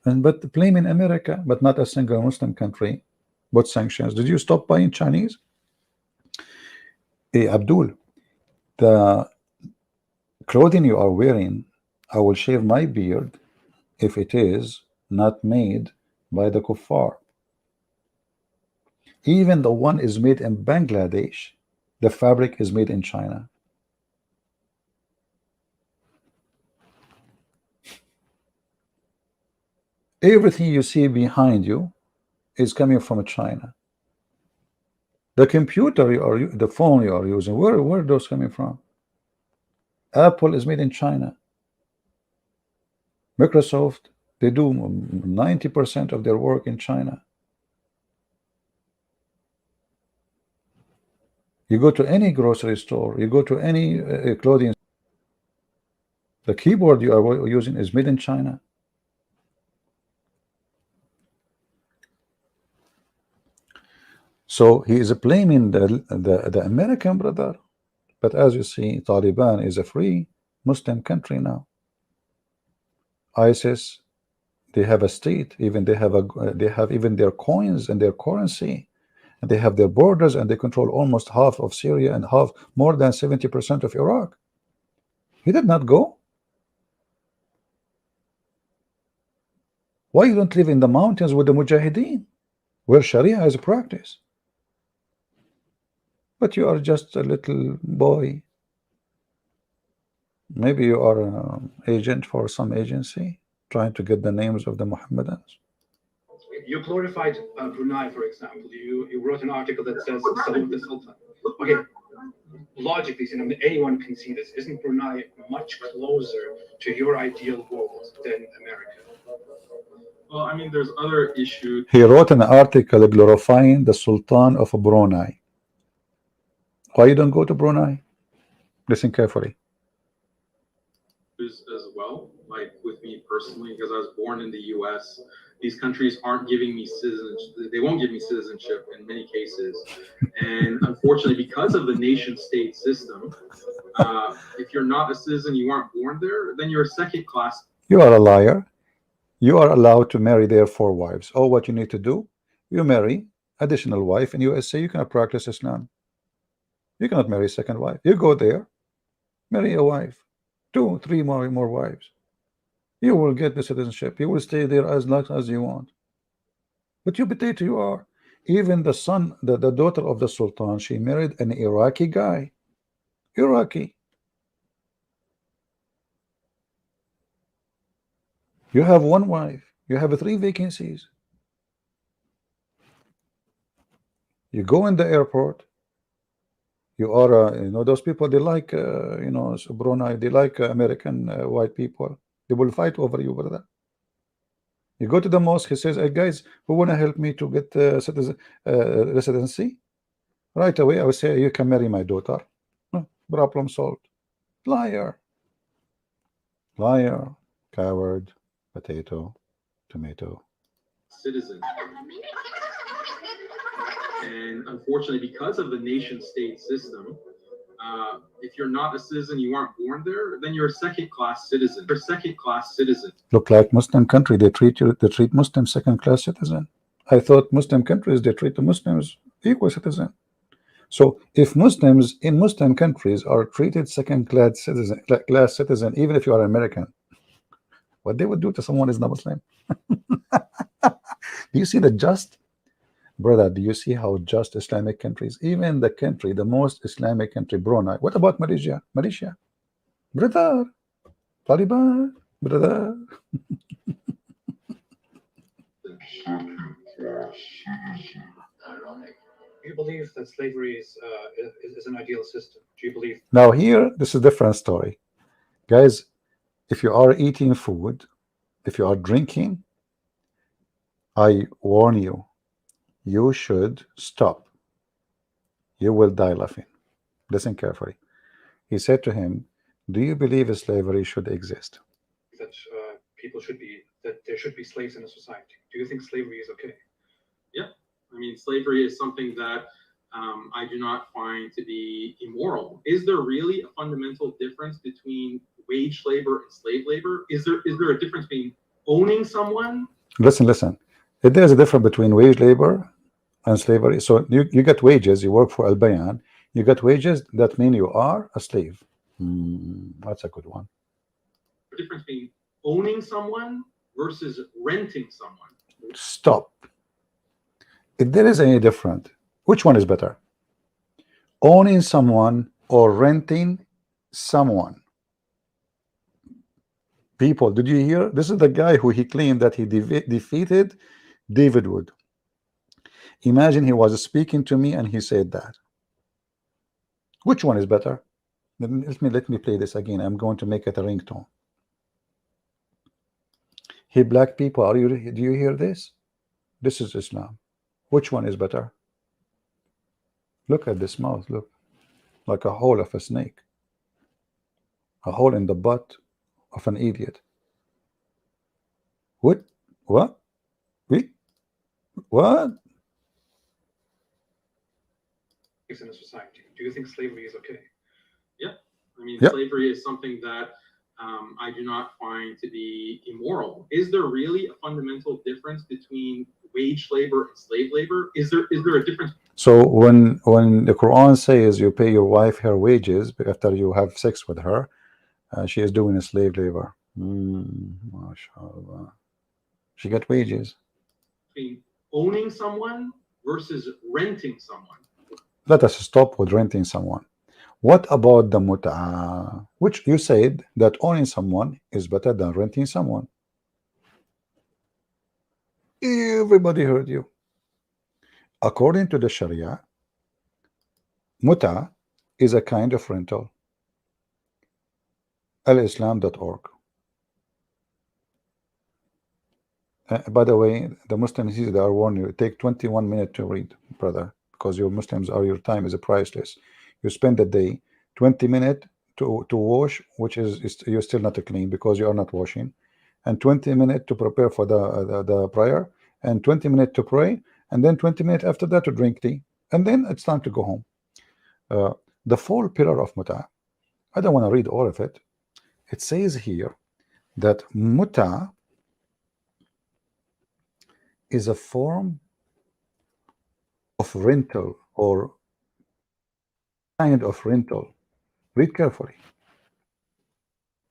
And but blaming America, but not a single Muslim country, but sanctions. Did you stop buying Chinese? Hey, Abdul, the clothing you are wearing, I will shave my beard if it is not made by the kuffar. Even the one is made in Bangladesh, the fabric is made in China. Everything you see behind you is coming from China. The computer you are, the phone you are using, where are those coming from? Apple is made in China. Microsoft, they do 90% of their work in China. You go to any grocery store, you go to any clothing, the keyboard you are using is made in China. So he is blaming the American brother. But as you see, Taliban is a free Muslim country now. ISIS, they have a state, even they have even their coins and their currency, and they have their borders, and they control almost half of Syria and more than 70% of Iraq. He did not go. Why you don't live in the mountains with the Mujahideen, where Sharia is practiced? But you are just a little boy. Maybe you are an agent for some agency trying to get the names of the Mohammedans. You glorified Brunei, for example. You wrote an article that says Salute the Sultan. Okay, logically, anyone can see this. Isn't Brunei much closer to your ideal world than America? Well, I mean, there's other issues. He wrote an article glorifying the Sultan of Brunei. Why you don't go to Brunei? Listen carefully. As well, like with me personally, because I was born in the U.S. These countries aren't giving me citizenship. They won't give me citizenship in many cases, and unfortunately, because of the nation-state system, if you're not a citizen, you aren't born there, then you're a second class. You are a liar. You are allowed to marry their 4 wives. All what you need to do, you marry additional wife in USA. You cannot practice Islam. You cannot marry a second wife. You go there, marry a wife, 2, 3 more wives. You will get the citizenship. You will stay there as long as you want. But you potato, you are. Even the son, the daughter of the Sultan, she married an Iraqi guy. Iraqi. You have 1 wife. You have 3 vacancies. You go in the airport. You are, those people, they like, Brunei, they like American white people. They will fight over you, brother. You go to the mosque, he says, hey, guys, who want to help me to get residency? Right away, I will say, you can marry my daughter. Problem solved. Liar. Liar. Coward. Potato. Tomato. Citizen. And unfortunately, because of the nation-state system, if you're not a citizen, you aren't born there, then you're a second-class citizen. You're a second-class citizen. Look like Muslim country, they treat Muslims second-class citizen. I thought Muslim countries, they treat the Muslims equal citizen. So if Muslims in Muslim countries are treated second-class citizen, even if you are American, what they would do to someone is not Muslim. Do you see the just? Brother, do you see how just Islamic countries, even the country, the most Islamic country, Brunei? What about Malaysia? Malaysia, brother, Taliban, brother. Do you believe that slavery is an ideal system? Do you believe? Now here, this is a different story, guys. If you are eating food, if you are drinking, I warn you. You should stop. You will die laughing. Listen carefully. He said to him, do you believe slavery should exist? That there should be slaves in a society. Do you think slavery is okay? Yeah. I mean, slavery is something that I do not find to be immoral. Is there really a fundamental difference between wage labor and slave labor? Is there a difference between owning someone? Listen. If there's a difference between wage labor and slavery, so you get wages, you work for Al Bayan, you get wages, that means you are a slave. That's a good one. The difference between owning someone versus renting someone. Stop. If there is any difference Which one is better? Owning someone or renting someone? People, did you hear? This is the guy who he claimed that he defeated David Wood. Imagine he was speaking to me and he said that. Which one is better? Let me play this again. I'm going to make it a ringtone. Hey, black people, do you hear this? This is Islam. Which one is better? Look at this mouth. Look, like a hole of a snake, a hole in the butt of an idiot. What? What? What? In a society, do you think slavery is okay? Yeah, I mean, Yep. slavery is something that I do not find to be immoral. Is there really a fundamental difference between wage labor and slave labor? Is there a difference? So when the Quran says you pay your wife her wages after you have sex with her, she is doing a slave labor. MashaAllah. She got wages. Between owning someone versus renting someone? Let us stop with renting someone. What about the mut'ah? Which you said that owning someone is better than renting someone. Everybody heard you. According to the Sharia, mut'ah is a kind of rental. alislam.org. By the way, the Muslims here, they are warning you, take 21 minutes to read, brother, because your Muslims are, your time is priceless. You spend a day 20 minutes to wash, which is you're still not clean because you are not washing, and 20 minutes to prepare for the prayer, and 20 minutes to pray, and then 20 minutes after that to drink tea, and then it's time to go home. The four pillar of mut'ah, I don't want to read all of it. It says here that mut'ah is a form of rental or kind of rental. Read carefully.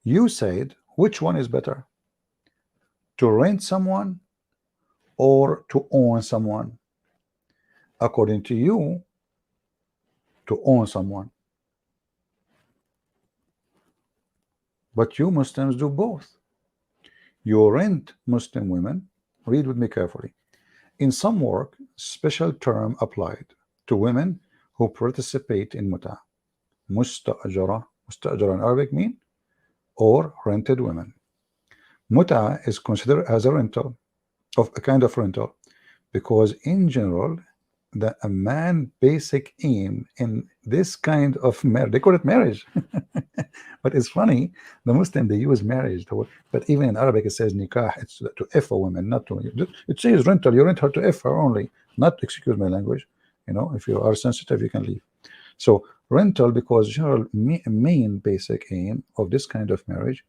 You said which one is better, to rent someone or to own someone? According to you, to own someone. But you Muslims do both. You rent Muslim women. Read with me carefully. In some work, special term applied to women who participate in mut'ah. Mustajara in Arabic mean or rented women. Mut'ah is considered as a rental, of a kind of rental, because in general, a man basic aim in this kind of marriage, they call it marriage. But it's funny, the Muslim, they use marriage, but even in Arabic it says nikah, it's to F a woman, not to, it says rental, you rent her to F her only, not, excuse my language, you know, if you are sensitive you can leave. So rental, because general main basic aim of this kind of marriage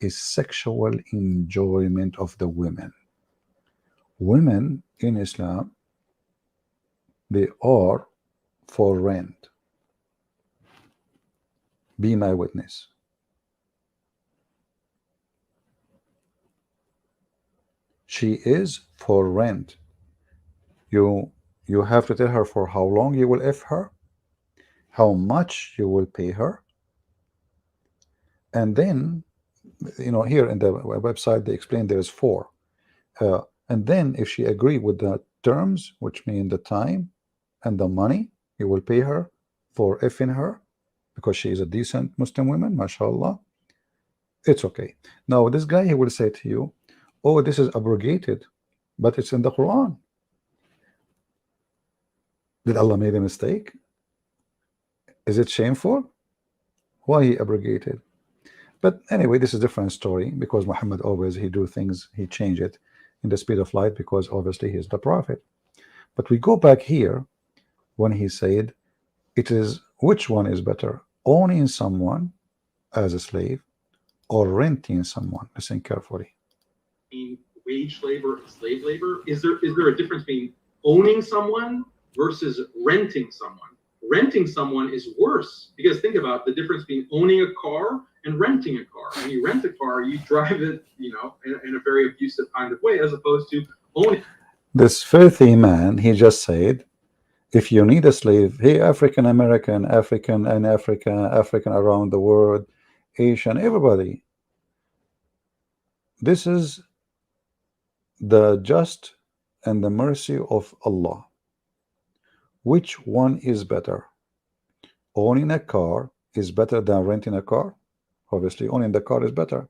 is sexual enjoyment of the women. Women in Islam, they are for rent. Be my witness. She is for rent. You have to tell her for how long you will F her, how much you will pay her, and then, you know, here in the website they explain there's four, and then if she agree with the terms, which mean the time and the money, you will pay her for F-ing her because she is a decent Muslim woman, mashallah, it's okay. Now this guy, he will say to you, oh, this is abrogated, but it's in the Quran. Did Allah made a mistake? Is it shameful? Why he abrogated? But anyway, this is a different story, because Muhammad always, he do things, he change it in the speed of light, because obviously he is the prophet. But we go back here when he said it is, which one is better, owning someone as a slave or renting someone? Listen carefully. Wage labor and slave labor, is there a difference between owning someone versus renting someone? Renting someone is worse, because think about the difference between owning a car and renting a car. When you rent a car, you drive it, you know, in a very abusive kind of way, as opposed to owning. This filthy man, he just said If you need a slave, hey, African American, African and African around the world, Asian, everybody, this is the just and the mercy of Allah. Which one is better? Owning a car is better than renting a car? Obviously, owning the car is better.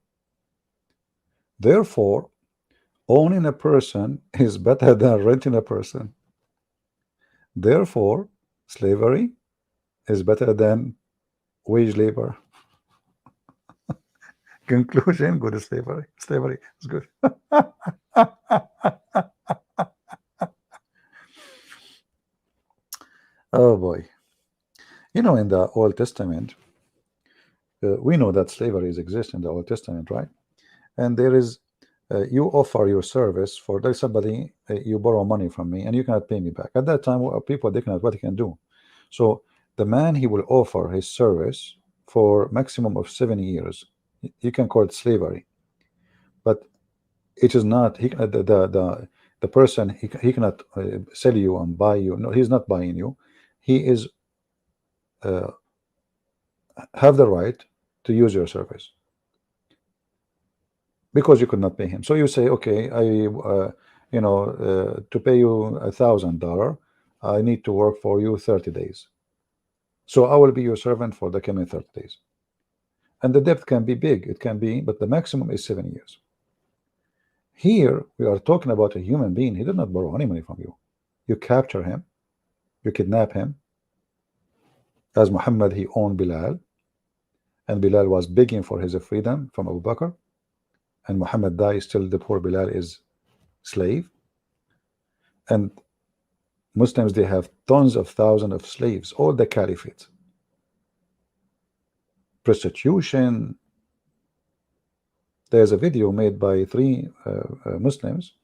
Therefore, owning a person is better than renting a person. Therefore, slavery is better than wage labor. Conclusion, good slavery. Slavery is good. Oh boy. You know, in the Old Testament, we know that slavery exists in the Old Testament, right? And there is, you offer your service for, there's somebody, you borrow money from me and you cannot pay me back. At that time, people, they cannot, what they can do. So the man, he will offer his service for maximum of 7 years. You can call it slavery, but it is not, the person, he cannot sell you and buy you. No, he's not buying you. He is have the right to use your service because you could not pay him. So you say, okay, to pay you $1,000, I need to work for you 30 days. So I will be your servant for the coming 30 days. And the debt can be big, it can be, but the maximum is 7 years. Here we are talking about a human being. He did not borrow any money from you. You capture him, you kidnap him. As Muhammad, he owned Bilal, and Bilal was begging for his freedom from Abu Bakr, and Muhammad died, still the poor Bilal is slave. And Muslims, they have tons of thousands of slaves, all the caliphate. Prostitution. There's a video made by 3 Muslims.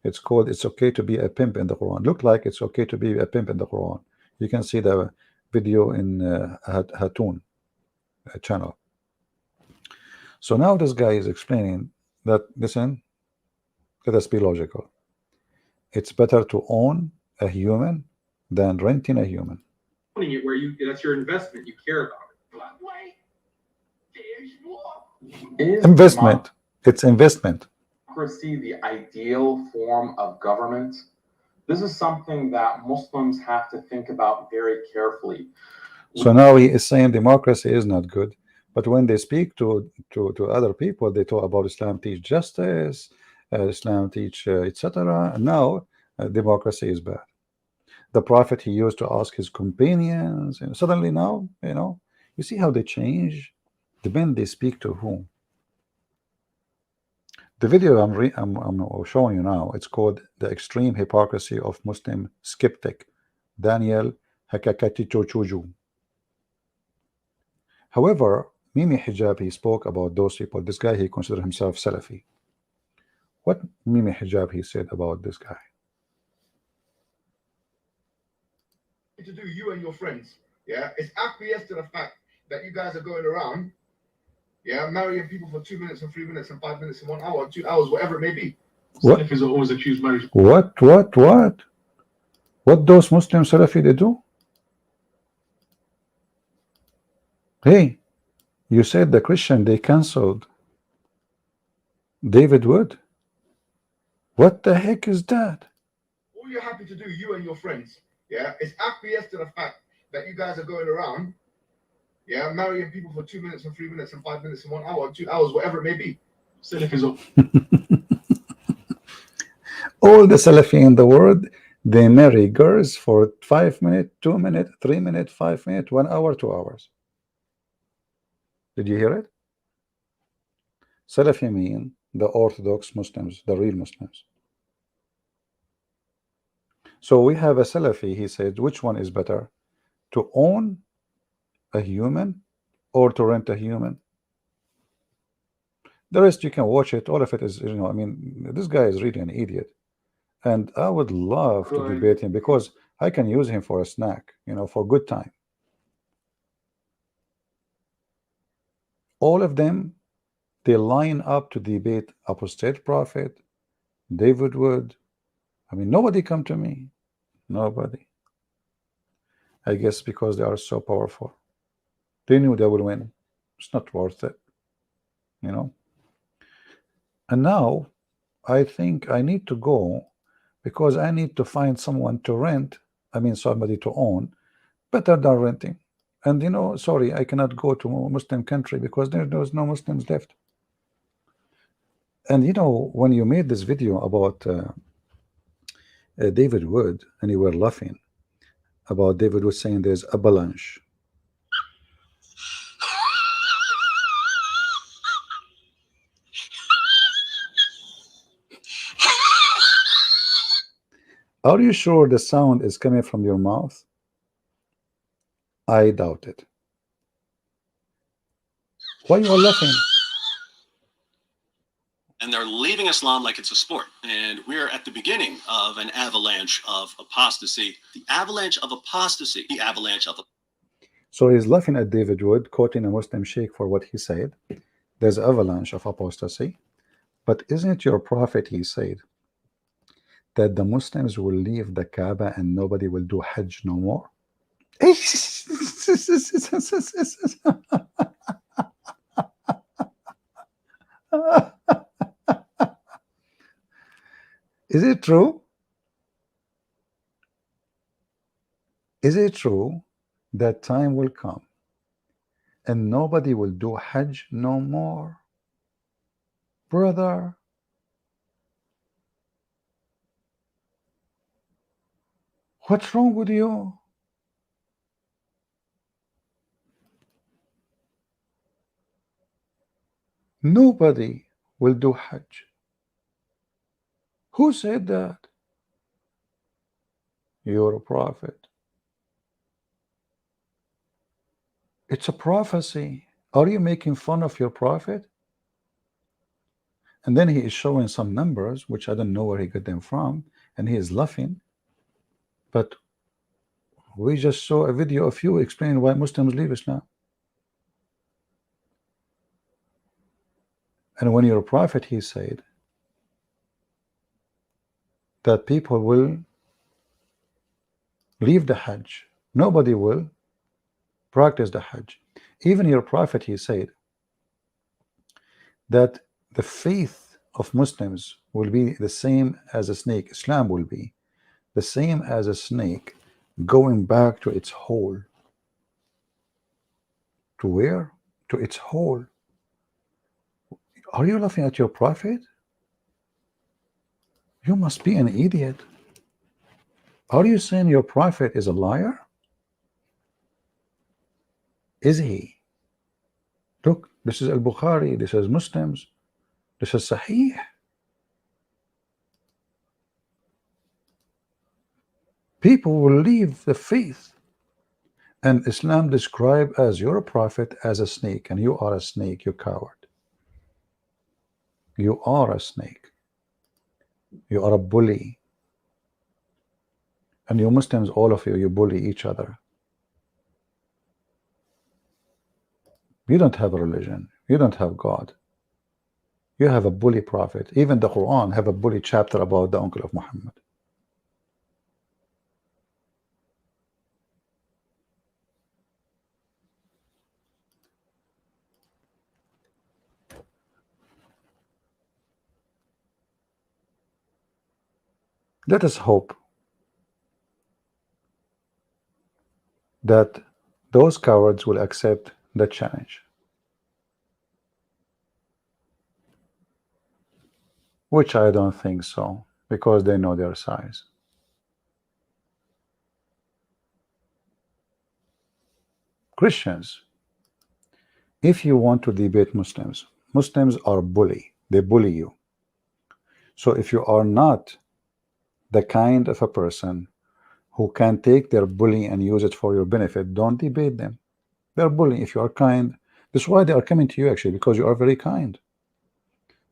It's called "It's Okay to Be a Pimp in the Quran." Look like it's okay to be a pimp in the Quran. You can see the video in Hatun channel. So now this guy is explaining that, listen, let us be logical. It's better to own a human than renting a human. Owning it where that's your investment, you care about it. Investment. It's investment. Democracy the ideal form of government? This is something that Muslims have to think about very carefully. So now he is saying democracy is not good, but when they speak to other people, they talk about Islam teach justice, Islam teach etc. And now democracy is bad. The Prophet, he used to ask his companions, and suddenly now, you see how they change, depend they speak to whom. The video I'm showing you now, it's called "The Extreme Hypocrisy of Muslim Skeptic, Daniel Haqiqatjou." However, Mimi Hijab, he spoke about those people. This guy, he considered himself Salafi. What Mimi Hijab, he said about this guy? To do you and your friends, it's acquiesce to the fact that you guys are going around, marrying people for 2 minutes and 3 minutes and 5 minutes and 1 hour, 2 hours, whatever it may be. What? Salafis always accused marriage. What those Muslim Salafi they do? Hey, you said the Christian, they cancelled David Wood. What the heck is that? All you're happy to do, you and your friends, is acquiesce to the fact that you guys are going around, marrying people for 2 minutes and 3 minutes and 5 minutes and 1 hour, 2 hours, whatever it may be. Salafis. All the Salafi in the world, they marry girls for 5 minutes, 2 minutes, 3 minutes, 5 minutes, 1 hour, 2 hours. Did you hear it? Salafi mean the Orthodox Muslims, the real Muslims. So we have a Salafi, he said, which one is better? To own a human or to rent a human? The rest you can watch it, all of it is, this guy is really an idiot. And I would love to debate him because I can use him for a snack, for good time. All of them, they line up to debate apostate prophet, David Wood. Nobody come to me. Nobody. I guess because they are so powerful. They knew they will win. It's not worth it, you know. And now I think I need to go because I need to find someone to rent. I mean, somebody to own, better than renting. And you know, sorry, I cannot go to a Muslim country because there's no Muslims left. And you know, when you made this video about David Wood, and you were laughing about David Wood saying there's avalanche. Are you sure the sound is coming from your mouth? I doubt it. Why you are laughing? And they're leaving Islam like it's a sport. And we're at the beginning of an avalanche of apostasy. The avalanche of apostasy. The avalanche of. So he's laughing at David Wood, quoting a Muslim sheikh for what he said. There's avalanche of apostasy. But isn't it your prophet, he said, that the Muslims will leave the Kaaba and nobody will do Hajj no more? Is it true? Is it true that time will come and nobody will do Hajj no more? Brother, what's wrong with you? Nobody will do Hajj. Who said that? You're a prophet. It's a prophecy. Are you making fun of your prophet? And then he is showing some numbers, which I don't know where he got them from, and he is laughing. But we just saw a video of you explaining why Muslims leave Islam. And when you're a prophet, he said that people will leave the Hajj. Nobody will practice the Hajj. Even your prophet, he said that the faith of Muslims will be the same as a snake. Islam will be the same as a snake going back to its hole. To where? To its hole. Are you laughing at your prophet? You must be an idiot. Are you saying your prophet is a liar? Is he? Look, this is Al-Bukhari, this is Muslims, this is Sahih. People will leave the faith. And Islam described as you're a prophet as a snake, and you are a snake, you coward. You are a snake. You are a bully. And you Muslims, all of you, you bully each other. You don't have a religion. You don't have God. You have a bully prophet. Even the Quran have a bully chapter about the uncle of Muhammad. Let us hope that those cowards will accept the challenge, which I don't think so, because they know their size. Christians, if you want to debate Muslims, Muslims are bully. They bully you. So if you are not the kind of a person who can take their bullying and use it for your benefit, don't debate them. They're bullying. If you are kind, that's why they are coming to you, actually, because you are very kind.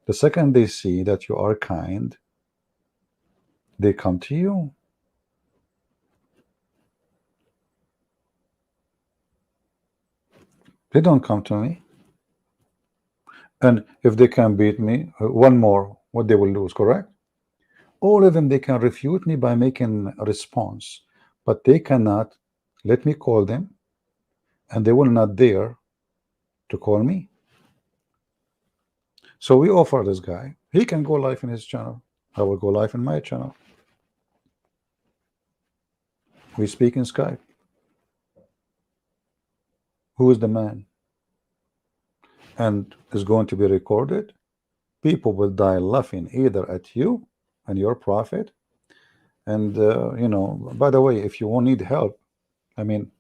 The second they see that you are kind, they come to you. They don't come to me. And if they can beat me, one more, what they will lose, correct? All of them, they can refute me by making a response, but they cannot Let me call them, and they will not dare to call me. So we offer this guy. He can go live in his channel. I will go live in my channel. We speak in Skype. Who is the man? And is going to be recorded. People will die laughing either at you and your prophet. And you know, by the way, if you won't need help, I mean,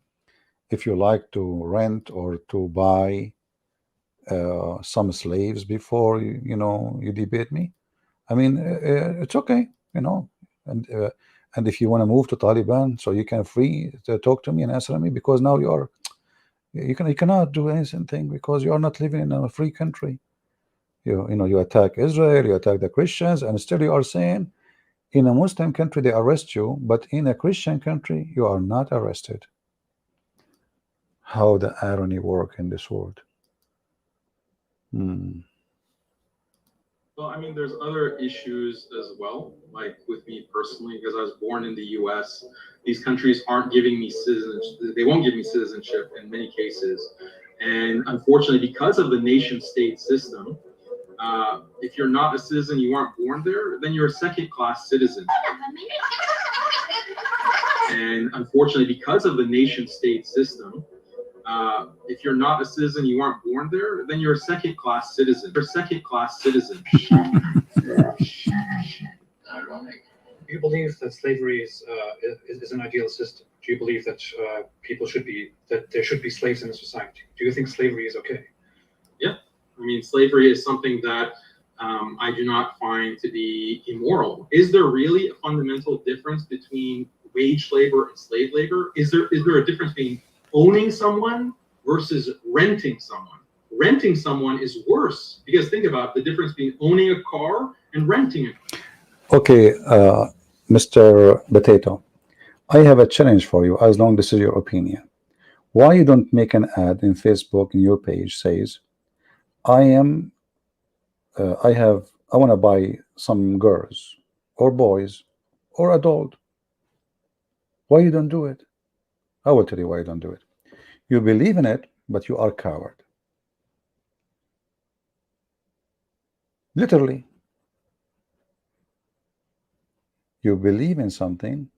if you like to rent or to buy some slaves before you know you debate me, I mean, it's okay, you know. And if you want to move to Taliban, so you can free to talk to me and answer me, because now you cannot do anything because you are not living in a free country. You know, you attack Israel, you attack the Christians, and still you are saying in a Muslim country they arrest you, but in a Christian country you are not arrested. How the irony work in this world. Well, I mean, there's other issues as well, like with me personally, because I was born in the U.S. These countries aren't giving me citizenship. They won't give me citizenship in many cases. And unfortunately, because of the nation-state system, if you're not a citizen, you aren't born there, then you're a second-class citizen. And unfortunately, because of the nation-state system, if you're not a citizen, you aren't born there, then you're a second-class citizen. You're a second-class citizen. Ironic. Do you believe that slavery is an ideal system? Do you believe that there should be slaves in the society? Do you think slavery is okay? Yeah, I mean, slavery is something that I do not find to be immoral. Is there really a fundamental difference between wage labor and slave labor? Is there a difference between owning someone versus renting someone? Renting someone is worse, because think about the difference between owning a car and renting a car. Okay, Mr. Potato, I have a challenge for you, as long as this is your opinion. Why you don't make an ad in Facebook in your page says, I want to buy some girls or boys or adult. Why you don't do it? I will tell you why you don't do it. You believe in it, but you are a coward. Literally. You believe in something,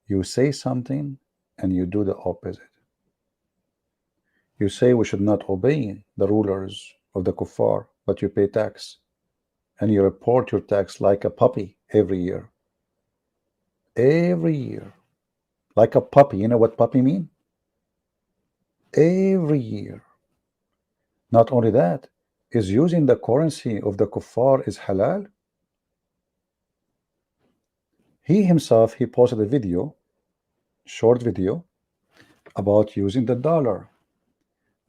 you say something, and you do the opposite. You say we should not obey the rulers of the kuffar, but you pay tax. And you report your tax like a puppy every year. Every year. Like a puppy. You know what puppy mean? Every year. Not only that, is using the currency of the kuffar is halal? He himself, he posted a video, short video, about using the dollar.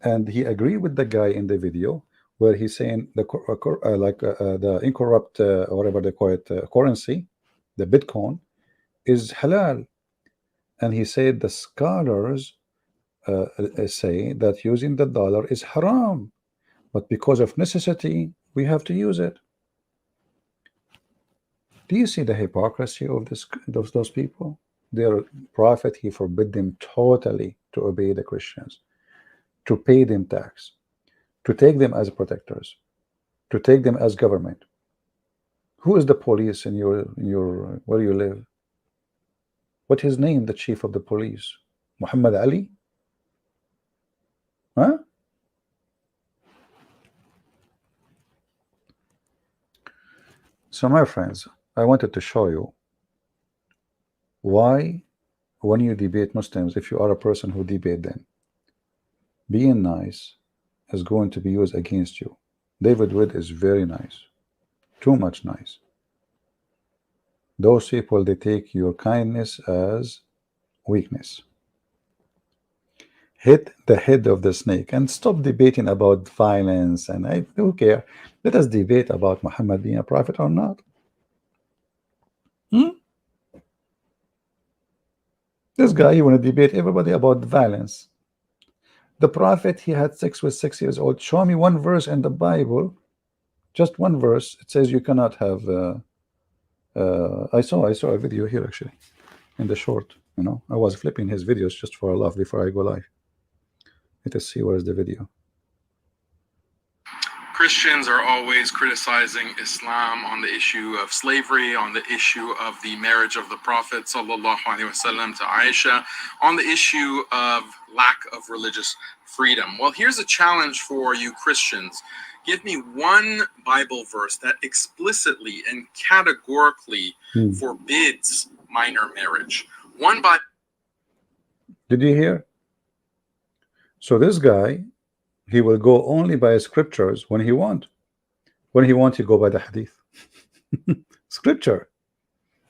And he agreed with the guy in the video where he's saying the incorrupt, whatever they call it, currency, the Bitcoin, is halal. And he said the scholars say that using the dollar is haram, but because of necessity, we have to use it. Do you see the hypocrisy of those people? Their prophet, he forbid them totally to obey the Christians, to pay them tax, to take them as protectors, to take them as government. Who is the police in your where you live? What is his name, the chief of the police? Muhammad Ali? Huh? So my friends, I wanted to show you why when you debate Muslims, if you are a person who debate them, being nice is going to be used against you. David Wood is very nice, too much nice. Those people, they take your kindness as weakness. Hit the head of the snake and stop debating about violence. And I don't care. Let us debate about Muhammad being a prophet or not. This guy, you want to debate everybody about violence. The prophet, he had sex with 6 years old. Show me one verse in the Bible, just one verse. It says you cannot have. I saw a video here actually, in the short. You know, I was flipping his videos just for a laugh before I go live. Let us see where is the video. Christians are always criticizing Islam on the issue of slavery, on the issue of the marriage of the Prophet sallallahu alaihi wasallam to Aisha, on the issue of lack of religious freedom. Well, here's a challenge for you Christians. Give me one Bible verse that explicitly and categorically forbids minor marriage. One Bible. Did you hear? So this guy, he will go only by scriptures when he want. When he want, he go by the hadith. Scripture.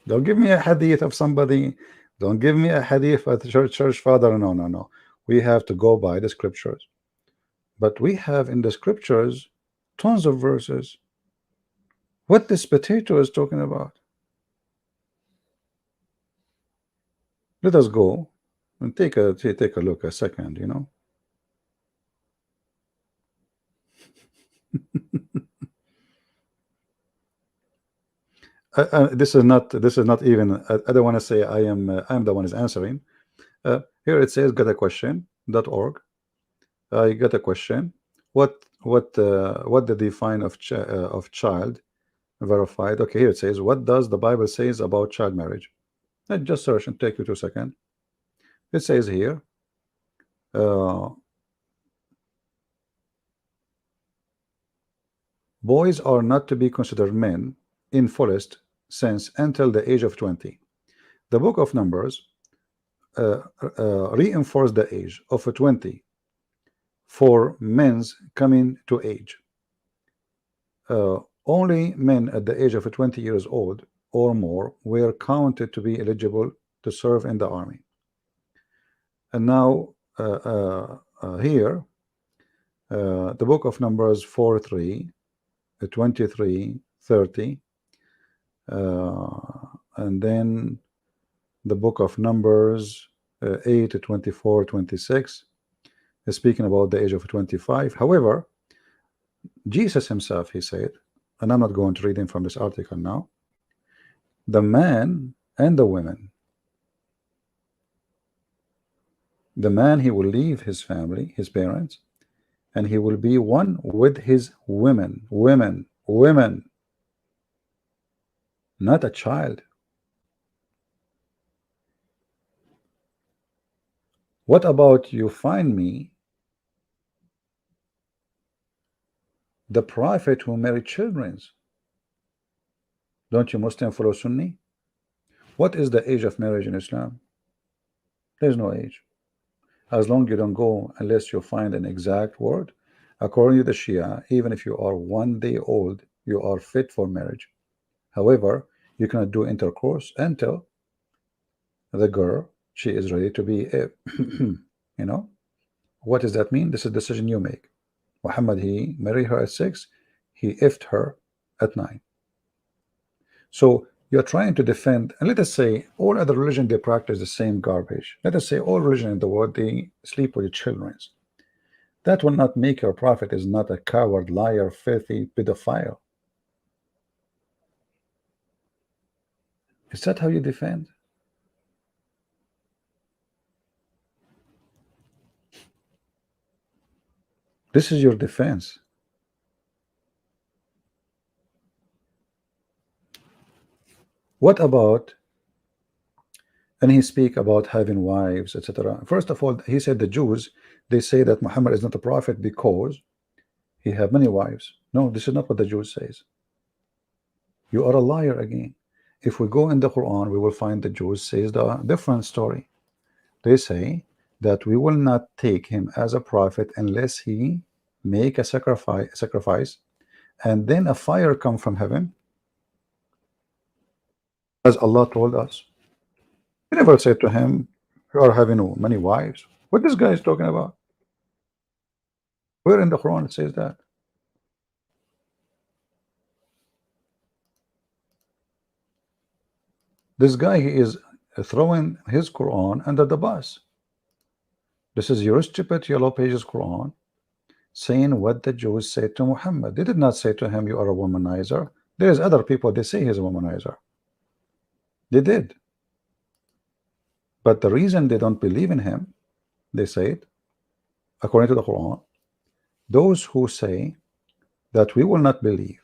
Don't give me a hadith of somebody. Don't give me a hadith of the church father. No, no, no. We have to go by the scriptures. But we have in the scriptures tons of verses. What this potato is talking about. Let us go and take a look a second, you know. This is not even, I don't want to say I am the one is answering. Here it says got a question.org. I got a question. What the define of child verified? Okay, here it says, what does the Bible says about child marriage? Let's just search and take you 2 seconds. It says here, boys are not to be considered men in fullest sense until the age of 20. The book of Numbers reinforced the age of 20 for men's coming to age. Only men at the age of 20 years old or more were counted to be eligible to serve in the army. And now here, the book of Numbers 4:3, 23, 30, and then the book of Numbers 8, 24, 26 is speaking about the age of 25. However, Jesus himself, he said, and I'm not going to read him from this article now, the man and the women, the man, he will leave his family, his parents, and he will be one with his women, not a child. What about you find me the prophet who married children? Don't you Muslim follow Sunni? What is the age of marriage in Islam? There's no age. As long as you don't go, unless you find an exact word, according to the Shia, even if you are 1 day old, you are fit for marriage. However, you cannot do intercourse until the girl, she is ready to be, you know. What does that mean? This is a decision you make. Muhammad, he married her at 6, he effed her at 9. So you're trying to defend, and let us say all other religion, they practice the same garbage. Let us say all religion in the world, they sleep with children. That will not make your prophet is not a coward, liar, filthy pedophile. Is that how you defend? This is your defense. What about, and he speak about having wives, etc. First of all, he said the Jews, they say that Muhammad is not a prophet because he have many wives. No, this is not what the Jews says. You are a liar again. If we go in the Quran, we will find the Jews says the different story. They say that we will not take him as a prophet unless he make a sacrifice, and then a fire come from heaven, as Allah told us. He never said to him, you are having many wives. What this guy is talking about? Where in the Quran it says that? This guy, he is throwing his Quran under the bus. This is your stupid yellow pages Quran saying what the Jews said to Muhammad. They did not say to him, you are a womanizer. There's other people, they say he's a womanizer. They did. But the reason they don't believe in him, they say it, according to the Quran, those who say that we will not believe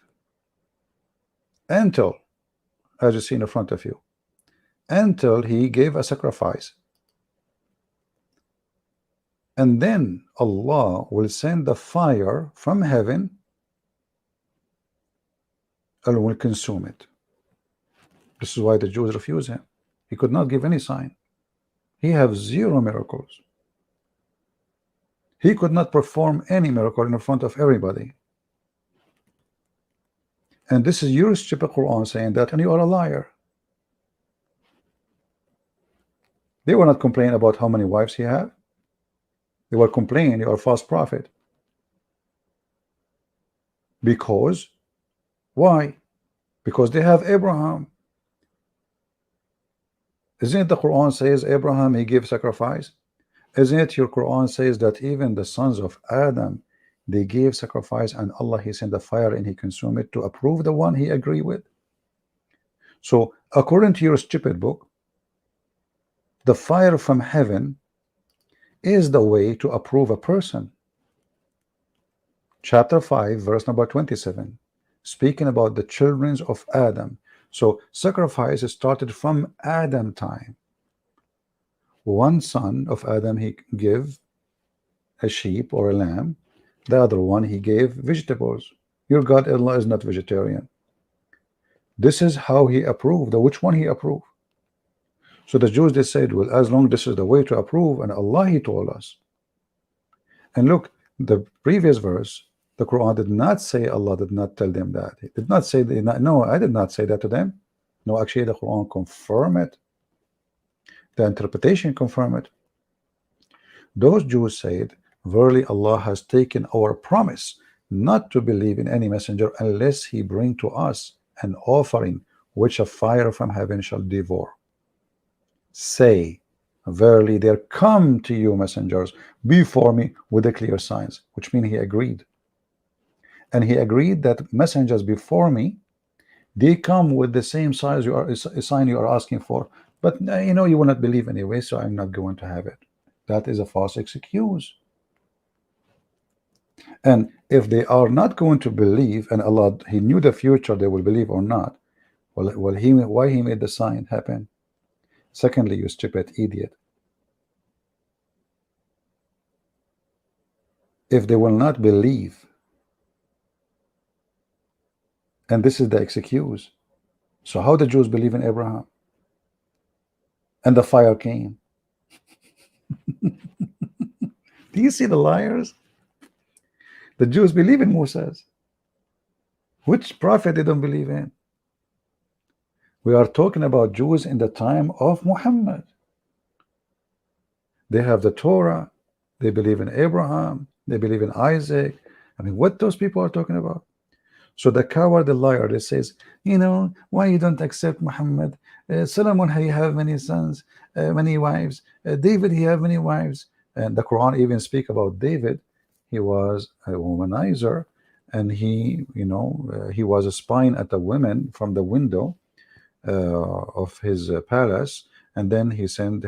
until, as you see in front of you, until he gave a sacrifice, and then Allah will send the fire from heaven and will consume it. This is why the Jews refuse him. He could not give any sign. He has 0 miracles. He could not perform any miracle in front of everybody. And this is your stupid Quran saying that, and you are a liar. They were not complaining about how many wives he had. They were complaining you are a false prophet. Because, why? Because they have Abraham. Isn't it the Quran says Abraham, he gave sacrifice? Isn't it your Quran says that even the sons of Adam, they gave sacrifice, and Allah, he sent the fire and he consumed it to approve the one he agreed with? So according to your stupid book, the fire from heaven is the way to approve a person. Chapter 5 verse number 27, speaking about the children of Adam. So sacrifice started from Adam time. One son of Adam, he gave a sheep or a lamb. The other one, he gave vegetables. Your God Allah is not vegetarian. This is how he approved. Which one he approved? So the Jews, they said, well, as long as this is the way to approve, and Allah, he told us. And look, the previous verse, the Quran did not say, Allah did not tell them that. It did not say, no, I did not say that to them. No, actually the Quran confirm it. The interpretation confirm it. Those Jews said, verily Allah has taken our promise not to believe in any messenger unless he bring to us an offering which a fire from heaven shall devour. Say, verily there come to you messengers before me with the clear signs, which means he agreed. And he agreed that messengers before me, they come with the same size sign you are asking for, but you know, you will not believe anyway, so I'm not going to have it. That is a false excuse. And if they are not going to believe, and Allah, he knew the future they will believe or not, well why he made the sign happen? Secondly, you stupid idiot, if they will not believe, and this is the excuse, so how the Jews believe in Abraham? And the fire came. Do you see the liars? The Jews believe in Moses. Which prophet they don't believe in? We are talking about Jews in the time of Muhammad. They have the Torah. They believe in Abraham. They believe in Isaac. I mean, what those people are talking about? So the coward, the liar, that says, you know, why you don't accept Muhammad? Solomon, he have many sons, many wives. David, he have many wives. And the Quran even speak about David. He was a womanizer, and he, you know, he was spying at the women from the window of his palace, and then he sent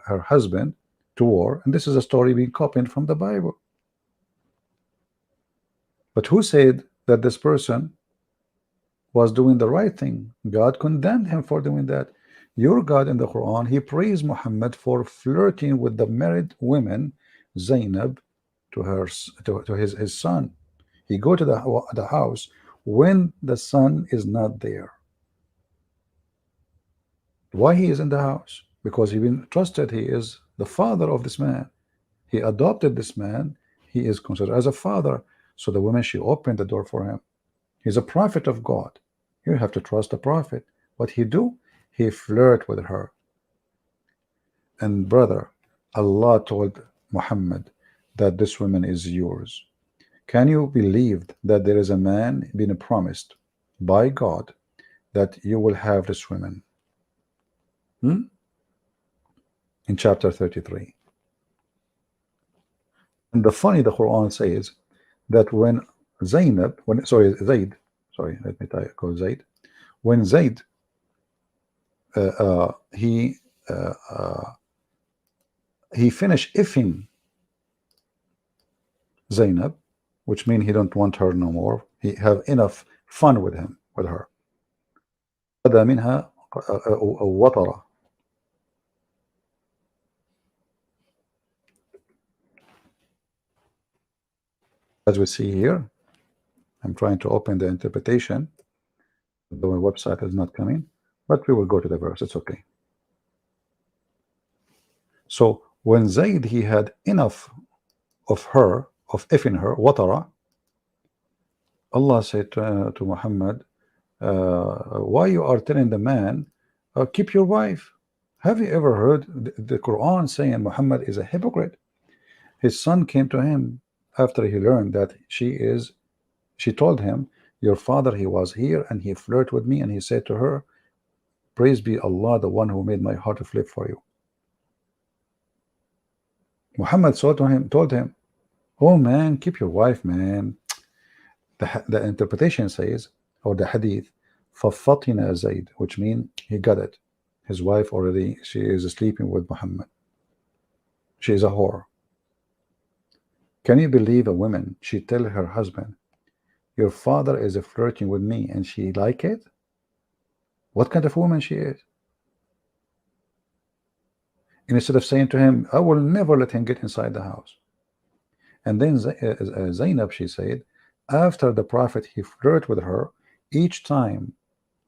her husband to war. And this is a story being copied from the Bible. But who said that this person was doing the right thing? God condemned him for doing that. Your God in the Quran, he praised Muhammad for flirting with the married women, Zainab, to his son. He go to the house when the son is not there. Why he is in the house? Because he been trusted. He is the father of this man. He adopted this man. He is considered as a father. So the woman, she opened the door for him. He's a prophet of God. You have to trust the prophet. What he do? He flirt with her. And brother, Allah told Muhammad that this woman is yours. Can you believe that there is a man being promised by God that you will have this woman? In chapter 33. And the Quran says that when Zainab, Zaid, let me call Zaid. When Zaid, he he finished ifing Zainab, which means he don't want her no more. He have enough fun with her. هذا منها وطرة. As we see here, I'm trying to open the interpretation. The website is not coming, but we will go to the verse. It's okay. So when Zayd, he had enough of her, of effing her, watara, Allah said to Muhammad, why you are telling the man, keep your wife? Have you ever heard the Quran saying Muhammad is a hypocrite? His son came to him after he learned that she told him, your father, he was here and he flirted with me, and he said to her, praise be Allah, the one who made my heart to flip for you. Muhammad told him, oh man, keep your wife, man. The interpretation says, or the hadith, فَفَطِنَ Zayd, which means he got it. His wife already, she is sleeping with Muhammad. She is a whore. Can you believe a woman, she tell her husband, your father is flirting with me, and she like it? What kind of woman she is? And instead of saying to him, I will never let him get inside the house. And then Zainab, she said, after the Prophet, he flirted with her, each time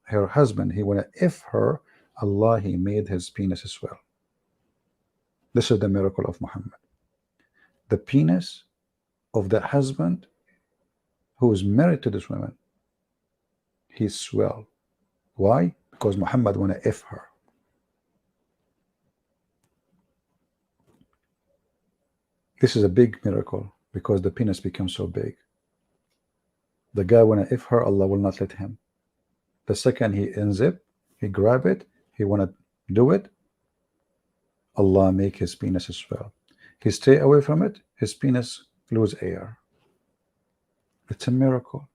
her husband, he want to if her, Allah, he made his penis swell. This is the miracle of Muhammad. The penis of the husband who is married to this woman, he swell. Why? Because Muhammad want to if her. This is a big miracle because the penis becomes so big. The guy want to if her, Allah will not let him. The second he unzip, he grab it, he want to do it, Allah make his penis swell. He stay away from it, his penis lose air. It's a miracle.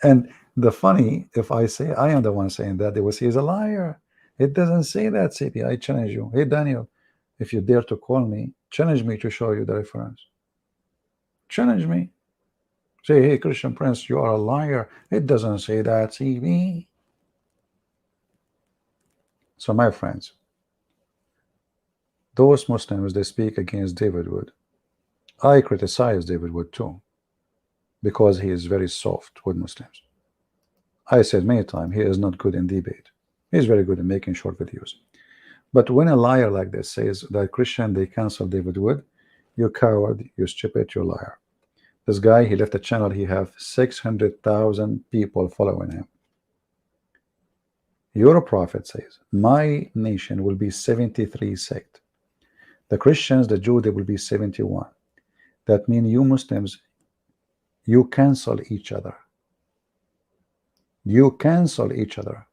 And the funny, if I say I am the one saying that, they will say he's a liar. It doesn't say that, City. I challenge you. Hey Daniel, if you dare to call me, challenge me to show you the reference. Challenge me. Say, hey Christian Prince, you are a liar. It doesn't say that, see me. So my friends, those Muslims, they speak against David Wood. I criticize David Wood too, because he is very soft with Muslims. I said many times, he is not good in debate. He's very good in making short videos. But when a liar like this says that Christian, they cancel David Wood, you coward, you stupid, you liar. This guy, he left a channel, he have 600,000 people following him. Your prophet says, my nation will be 73 sect. The Christians, the Jews, they will be 71. That means you Muslims, you cancel each other. You cancel each other.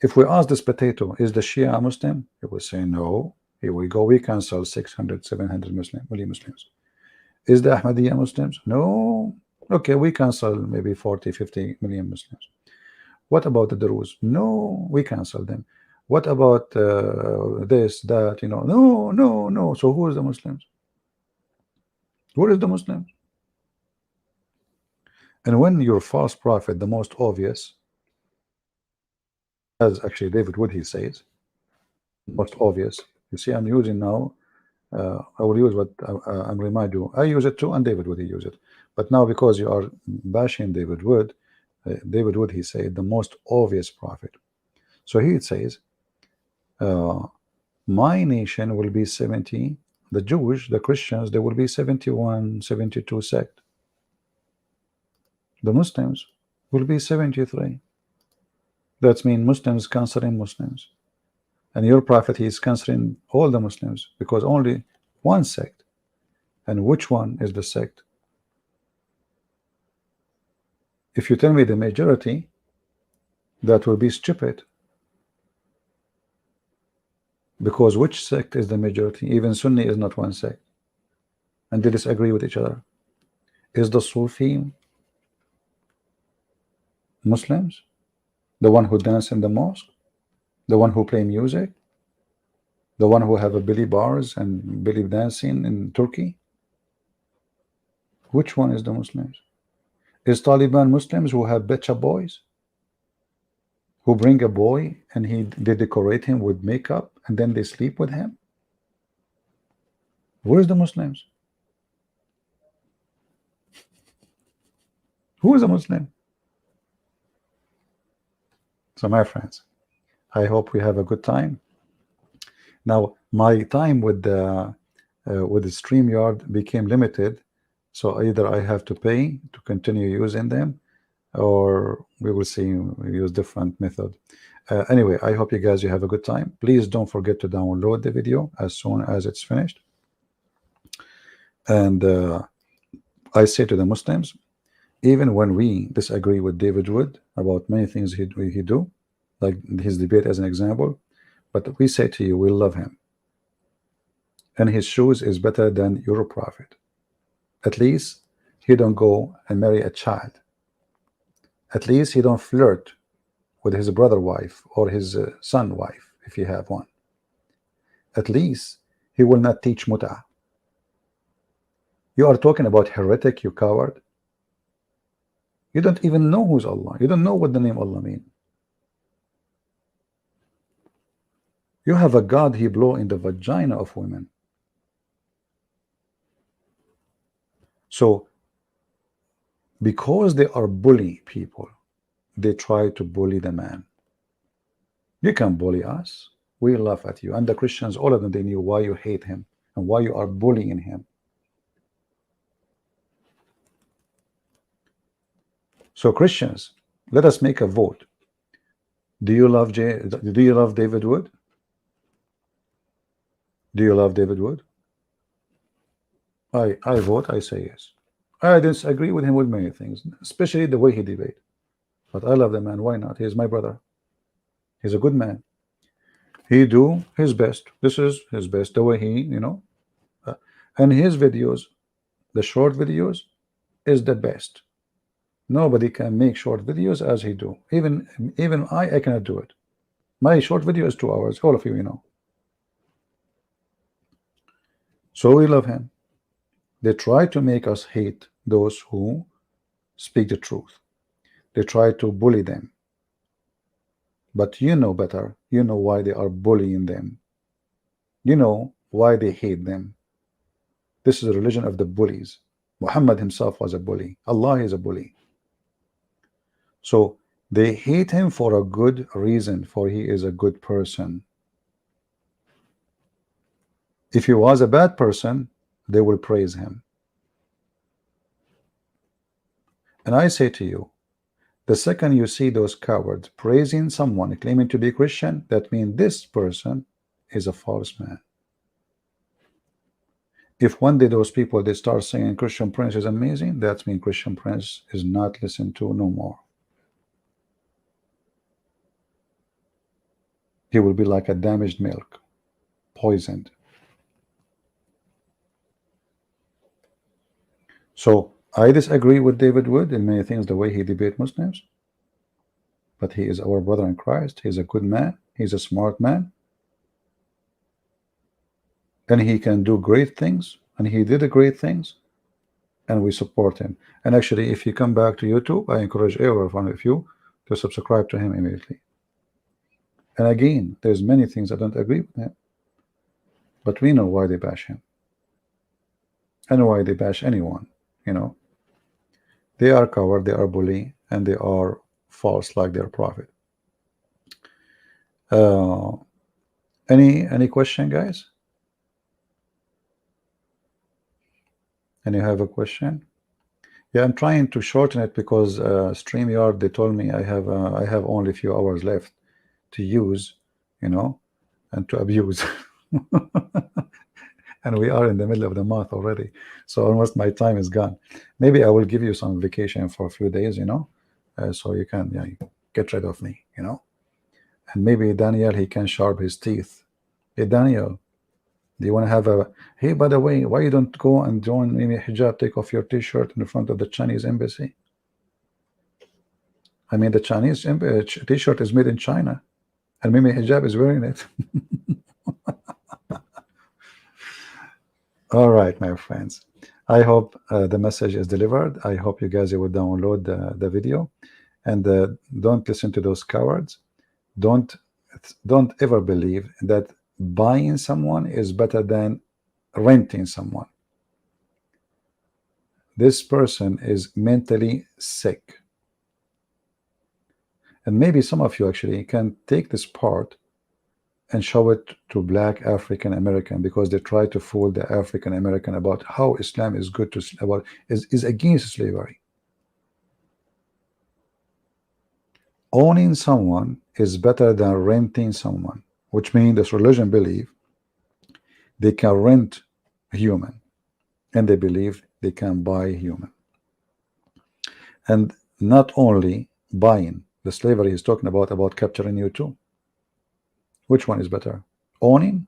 If we ask this potato, is the Shia a Muslim? He will say no. Here we go, we cancel 600, 700 Muslims. Is the Ahmadiyya Muslims? No. Okay, we cancel maybe 40, 50 million Muslims. What about the Druze? No, we cancel them. What about this, that, you know? No. So who is the Muslims? Who is the Muslims? And when your false prophet, the most obvious, as actually David Wood, he says, most obvious. You see, I'm using now, I will use what I'm remind you. I use it too, and David Wood, he use it. But now, because you are bashing David Wood, he said the most obvious prophet. So he says, my nation will be 70. The Jewish, the Christians, they will be 71, 72 sect. The Muslims will be 73. That means Muslims canceling Muslims. And your prophet, he is canceling all the Muslims, because only one sect. And which one is the sect? If you tell me the majority, that will be stupid. Because which sect is the majority? Even Sunni is not one sect. And they disagree with each other. Is the Sufi Muslims? The one who dance in the mosque? The one who play music? The one who have a belly bars and belly dancing in Turkey? Which one is the Muslims? Is Taliban Muslims who have betcha boys? Who bring a boy and they decorate him with makeup and then they sleep with him? Where's the Muslims? Who is a Muslim? So my friends, I hope we have a good time. Now my time with the StreamYard became limited, so either I have to pay to continue using them, or we will see, we use different method. Anyway, I hope you guys have a good time. Please don't forget to download the video as soon as it's finished. And I say to the Muslims, even when we disagree with David Wood about many things he do, like his debate as an example, but we say to you, we love him, and his shoes is better than your prophet. At least he don't go and marry a child. At least he don't flirt with his brother wife or his son wife, if he have one. At least he will not teach mut'ah. You are talking about heretic, you coward. You don't even know who's Allah. You don't know what the name Allah means. You have a God he blow in the vagina of women. So because they are bully people, they try to bully the man. You can bully us. We laugh at you. And the Christians, all of them, they knew why you hate him and why you are bullying him. So Christians, let us make a vote. Do you love David Wood? Do you love David Wood? I vote, I say yes. I disagree with him with many things, especially the way he debate. But I love the man. Why not? He is my brother. He's a good man. He do his best. This is his best, the way he, and his videos, the short videos, is the best. Nobody can make short videos as he do. Even I cannot do it. My short video is 2 hours. All of you, know. So we love him. They try to make us hate those who speak the truth. They try to bully them. But you know better. You know why they are bullying them. You know why they hate them. This is a religion of the bullies. Muhammad himself was a bully. Allah is a bully. So they hate him for a good reason, for he is a good person. If he was a bad person, they will praise him. And I say to you, the second you see those cowards praising someone claiming to be Christian, that means this person is a false man. If one day those people, they start saying Christian Prince is amazing, that means Christian Prince is not listened to no more. He will be like a damaged milk, poisoned. So I disagree with David Wood in many things, the way he debate Muslims, but he is our brother in Christ. He's a good man. He's a smart man, and he can do great things, and he did great things, and we support him. And actually, if you come back to YouTube, I encourage every one of you to subscribe to him immediately. And again, there's many things I don't agree with him, but we know why they bash him and why they bash anyone. They are coward, they are bully, and they are false like their prophet. Any question, guys? Any have a question? Yeah, I'm trying to shorten it because StreamYard, they told me I have only a few hours left to use, and to abuse. And we are in the middle of the month already, so almost my time is gone. Maybe I will give you some vacation for a few days, so you can get rid of me, and maybe Daniel, he can sharp his teeth. Hey Daniel, do you want to have a, hey, by the way, why you don't go and join maybe Hijab, take off your t-shirt in front of the Chinese embassy? I mean, the Chinese t-shirt is made in China. And Mimi Hijab is wearing it. All right, my friends. I hope the message is delivered. I hope you guys will download the video, and don't listen to those cowards. Don't ever believe that buying someone is better than renting someone. This person is mentally sick. And maybe some of you actually can take this part and show it to black African American, because they try to fool the African American about how Islam is good to about is against slavery. Owning someone is better than renting someone, which means this religion believe they can rent a human, and they believe they can buy human. And not only buying, the slavery he's talking about capturing you too. Which one is better? Owning?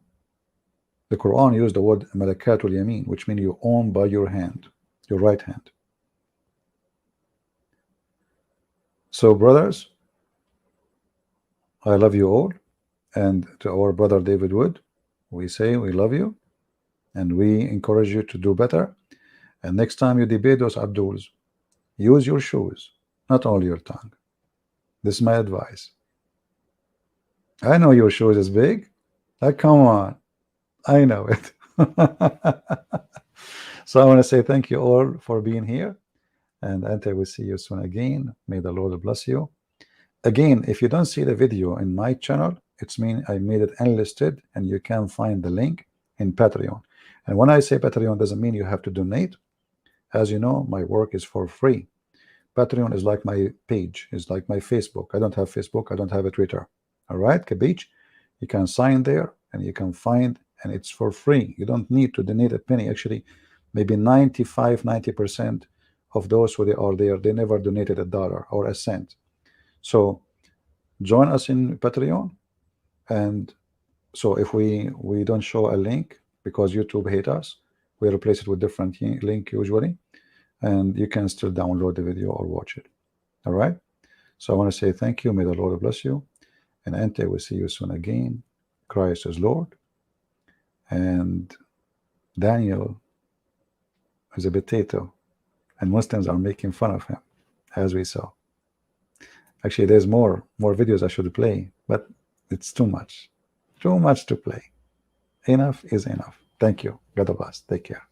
The Quran used the word malakatul yamin, which means you own by your hand, your right hand. So brothers, I love you all, and to our brother David Wood, we say we love you, and we encourage you to do better. And next time you debate those Abduls, use your shoes, not only your tongue. This is my advice. I know your shoes is big. Come on, I know it. So I want to say thank you all for being here, and until we see you soon again, may the Lord bless you. Again, if you don't see the video in my channel, it's mean I made it unlisted, and you can find the link in Patreon. And when I say Patreon, doesn't mean you have to donate. As you know, my work is for free. Patreon is like my page, is like my Facebook. I don't have Facebook, I don't have a Twitter. All right, Kabich, you can sign there and you can find, and it's for free. You don't need to donate a penny. Actually, maybe 90% of those who are there, they never donated $1 or a cent. So join us in Patreon. And so if we don't show a link because YouTube hate us, we replace it with different link usually, and you can still download the video or watch it. All right, so I want to say thank you. May the Lord bless you, and until we see you soon again, Christ is Lord, and Daniel is a potato, and Muslims are making fun of him, as we saw. Actually, there's more videos I should play, but it's too much to play. Enough is enough. Thank you. God bless. Take care.